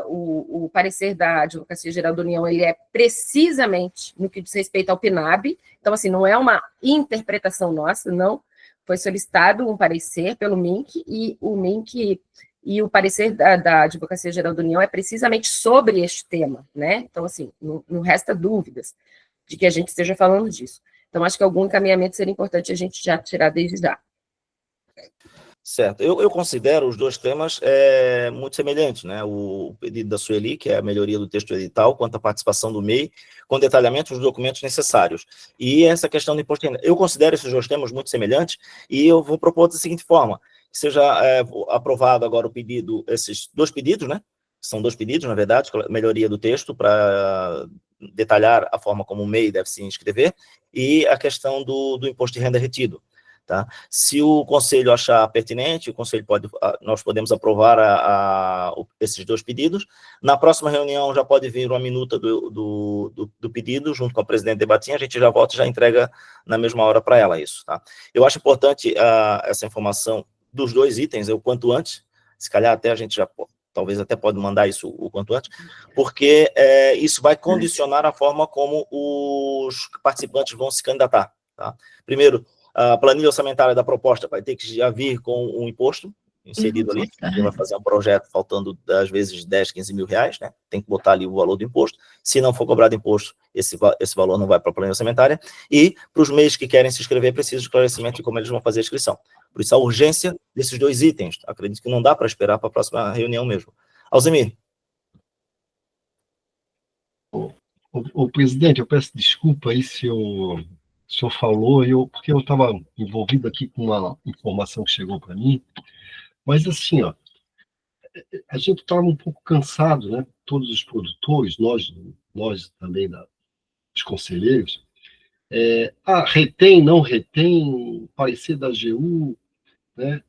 o parecer da Advocacia Geral da União, ele é precisamente no que diz respeito ao PNAB, então assim, não é uma interpretação nossa, não, foi solicitado um parecer pelo MINC, e o MINC e o parecer da Advocacia Geral da União é precisamente sobre este tema, né? Então, assim, não resta dúvidas de que a gente esteja falando disso. Então, acho que algum encaminhamento seria importante a gente já tirar desde já. Certo. Eu considero os dois temas muito semelhantes, né? O pedido da Sueli, que é a melhoria do texto edital, quanto à participação do MEI, com detalhamento dos documentos necessários. E essa questão do imposto de renda. Eu considero esses dois temas muito semelhantes e eu vou propor da seguinte forma, que seja aprovado agora o pedido, esses dois pedidos, né? São dois pedidos, na verdade, melhoria do texto para detalhar a forma como o MEI deve se inscrever e a questão do imposto de renda retido. Tá? Se o Conselho achar pertinente, nós podemos aprovar esses dois pedidos. Na próxima reunião já pode vir uma minuta do pedido, junto com a presidente Debatinha, a gente já volta e já entrega na mesma hora para ela isso. Tá? Eu acho importante essa informação dos dois itens, o quanto antes, se calhar até a gente já talvez até pode mandar isso o quanto antes, porque isso vai condicionar a forma como os participantes vão se candidatar. Tá? Primeiro, a planilha orçamentária da proposta vai ter que já vir com um imposto inserido ali, a gente vai fazer um projeto faltando, às vezes, 10, 15 mil reais, né? Tem que botar ali o valor do imposto. Se não for cobrado imposto, esse valor não vai para a planilha orçamentária. E, para os MEIs que querem se inscrever, precisa de esclarecimento de como eles vão fazer a inscrição. Por isso, a urgência desses dois itens. Acredito que não dá para esperar para a próxima reunião mesmo. Alzemir. O presidente, eu peço desculpa aí se o senhor falou, porque eu estava envolvido aqui com uma informação que chegou para mim, mas assim, ó, a gente estava um pouco cansado, né? Todos os produtores, nós também, os conselheiros, retém, não retém, parecer da AGU, né?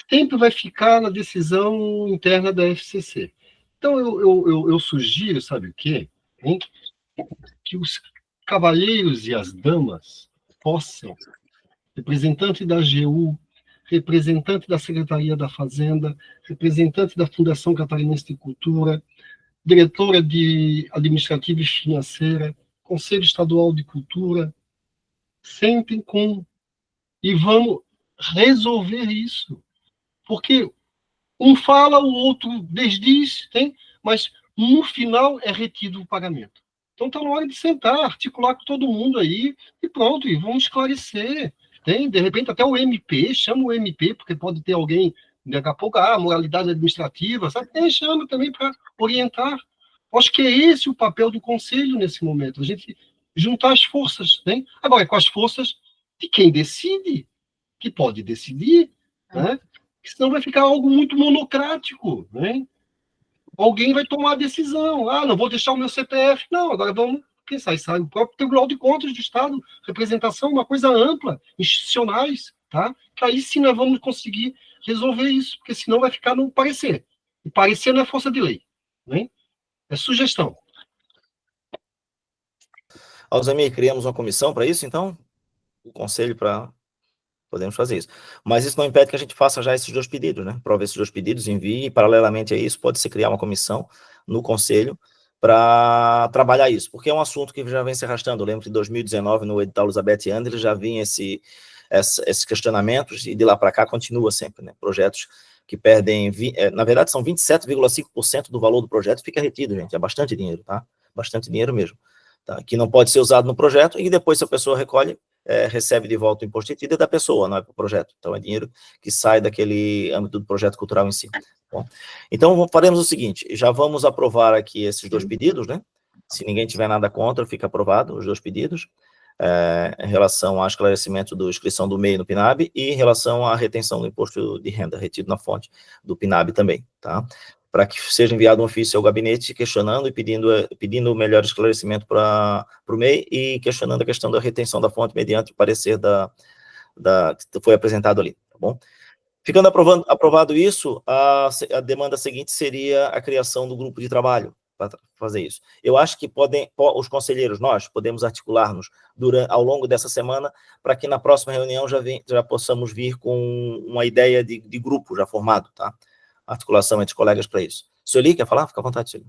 Sempre vai ficar na decisão interna da FCC. Então, eu sugiro, sabe o quê? Hein? Que os cavalheiros e as damas possam, representante da AGU, representante da Secretaria da Fazenda, representante da Fundação Catarinense de Cultura, diretora de Administrativa e Financeira, Conselho Estadual de Cultura, sentem e vamos resolver isso. Porque um fala, o outro desdiz, mas no final é retido o pagamento. Então está na hora de sentar, articular com todo mundo aí, e pronto, e vamos esclarecer. De repente até o MP, chama o MP, porque pode ter alguém, daqui a pouco, moralidade administrativa, sabe? Chama também para orientar. Acho que é esse o papel do Conselho nesse momento, a gente juntar as forças. Agora, é com as forças de quem decide, que pode decidir, né? Porque senão vai ficar algo muito monocrático, né? Alguém vai tomar a decisão. Não vou deixar o meu CPF. Não, agora vamos pensar. Sai o próprio Tribunal de Contas do Estado, representação, uma coisa ampla, institucionais, tá? Que aí sim nós vamos conseguir resolver isso, porque senão vai ficar no parecer. E parecer não é força de lei, né? É sugestão. Alzemir, criamos uma comissão para isso, então? O Conselho podemos fazer isso. Mas isso não impede que a gente faça já esses dois pedidos, né? Prove esses dois pedidos, envie, e paralelamente a isso, pode-se criar uma comissão no Conselho para trabalhar isso, porque é um assunto que já vem se arrastando. Eu lembro que em 2019, no edital Elizabeth Andres, já vinha esses questionamentos, e de lá para cá continua sempre, né? Projetos que perdem, na verdade, são 27,5% do valor do projeto fica retido, gente. É bastante dinheiro, tá? Bastante dinheiro mesmo. Tá? Que não pode ser usado no projeto, e depois, se a pessoa recolhe, recebe de volta o imposto retido da pessoa, não é para o projeto. Então, é dinheiro que sai daquele âmbito do projeto cultural em si. Bom, então, faremos o seguinte, já vamos aprovar aqui esses dois pedidos, né? Se ninguém tiver nada contra, fica aprovado os dois pedidos, em relação ao esclarecimento da inscrição do MEI no PNAB e em relação à retenção do imposto de renda retido na fonte do PNAB também, tá? Para que seja enviado um ofício ao gabinete questionando e pedindo melhor esclarecimento para o MEI e questionando a questão da retenção da fonte mediante o parecer que foi apresentado ali, tá bom? Ficando aprovado isso, a demanda seguinte seria a criação do grupo de trabalho para fazer isso. Eu acho que os conselheiros, nós, podemos articular-nos ao longo dessa semana para que na próxima reunião já possamos vir com uma ideia de grupo já formado, tá? Articulação entre colegas para isso. Sueli, quer falar? Fica à vontade, Sueli.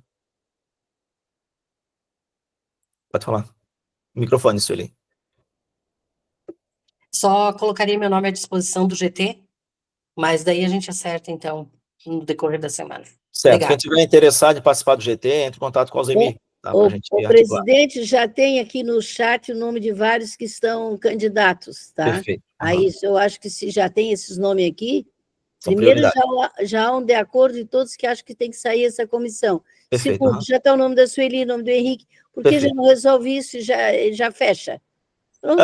Pode falar. Microfone, Sueli. Só colocaria meu nome à disposição do GT, mas daí a gente acerta, então, no decorrer da semana. Certo. Obrigada. Quem estiver interessado em participar do GT, entre em contato com o Alzemir. Tá, O presidente já tem aqui no chat o nome de vários que estão candidatos, tá? Perfeito. Aí eu acho que se já tem esses nomes aqui, Primeiro, já há um de acordo de todos que acham que tem que sair essa comissão. Perfeito, Segundo, já está o nome da Sueli, o nome do Henrique, por que já não resolve isso e já fecha? Pronto,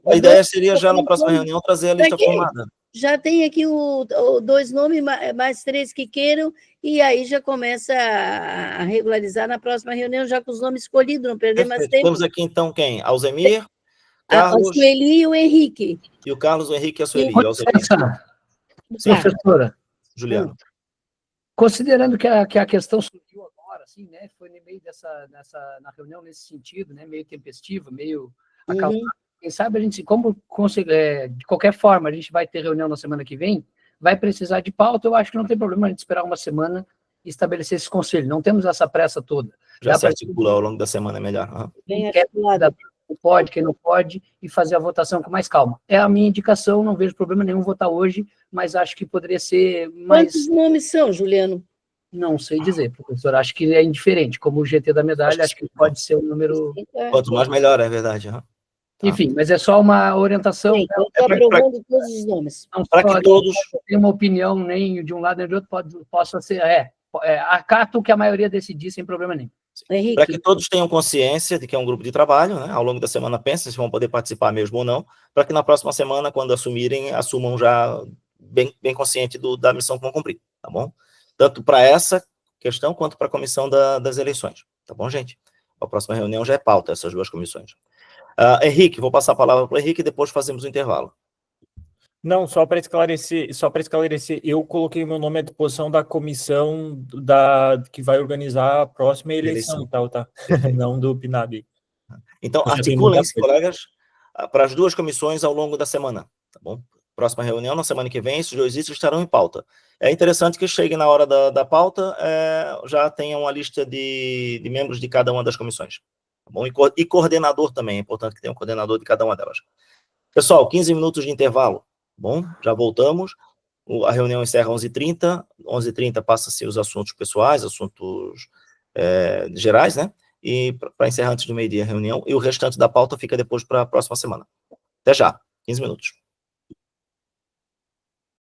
a ideia seria já na próxima reunião trazer a lista formada. Já tem aqui dois nomes, mais 3 que queiram, e aí já começa a regularizar na próxima reunião, já com os nomes escolhidos, não perder mais tempo. Temos aqui, então, quem? Alzemir, Carlos... A Sueli e o Henrique. E o Carlos, o Henrique e a Sueli. Professora. Juliano. Considerando que a questão surgiu agora, assim, né, foi no meio na reunião nesse sentido, né, meio tempestiva, meio acalmada. Quem sabe a gente, de qualquer forma, a gente vai ter reunião na semana que vem, vai precisar de pauta, eu acho que não tem problema a gente esperar uma semana e estabelecer esse conselho. Não temos essa pressa toda. Já se articula ao longo da semana, é melhor. Bem articulado. Quem pode, quem não pode, e fazer a votação com mais calma. É a minha indicação, não vejo problema nenhum votar hoje, mas acho que poderia ser mais... Quantos nomes são, Juliano? Não sei dizer, professor, acho que é indiferente. Como o GT da medalha, acho que pode ser um número... Quanto mais melhor, é verdade. Enfim, mas é só uma orientação. Então, estou aprovando todos os nomes. Para que todos tenham uma opinião, nem de um lado nem de outro, possa ser... acato o que a maioria decidir sem problema nenhum. Para que todos tenham consciência de que é um grupo de trabalho, né? Ao longo da semana pensem se vão poder participar mesmo ou não, para que na próxima semana, quando assumirem, assumam já bem consciente da missão que vão cumprir, tá bom? Tanto para essa questão, quanto para a comissão das eleições, tá bom, gente? A próxima reunião já é pauta, essas duas comissões. Henrique, vou passar a palavra para o Henrique e depois fazemos o intervalo. Não, só para esclarecer, eu coloquei meu nome à disposição da comissão que vai organizar a próxima eleição. Tá? Não do PNAB. Então, articulem-se, colegas, para as duas comissões ao longo da semana, tá bom? Próxima reunião, na semana que vem, esses dois itens estarão em pauta. É interessante que chegue na hora da pauta, já tenham a lista de membros de cada uma das comissões, tá bom? E coordenador também, é importante que tenha um coordenador de cada uma delas. Pessoal, 15 minutos de intervalo. Bom, já voltamos. A reunião encerra às 11h30. 11h30 passa-se os assuntos pessoais, assuntos gerais, né? E para encerrar antes do meio-dia a reunião. E o restante da pauta fica depois para a próxima semana. Até já, 15 minutos.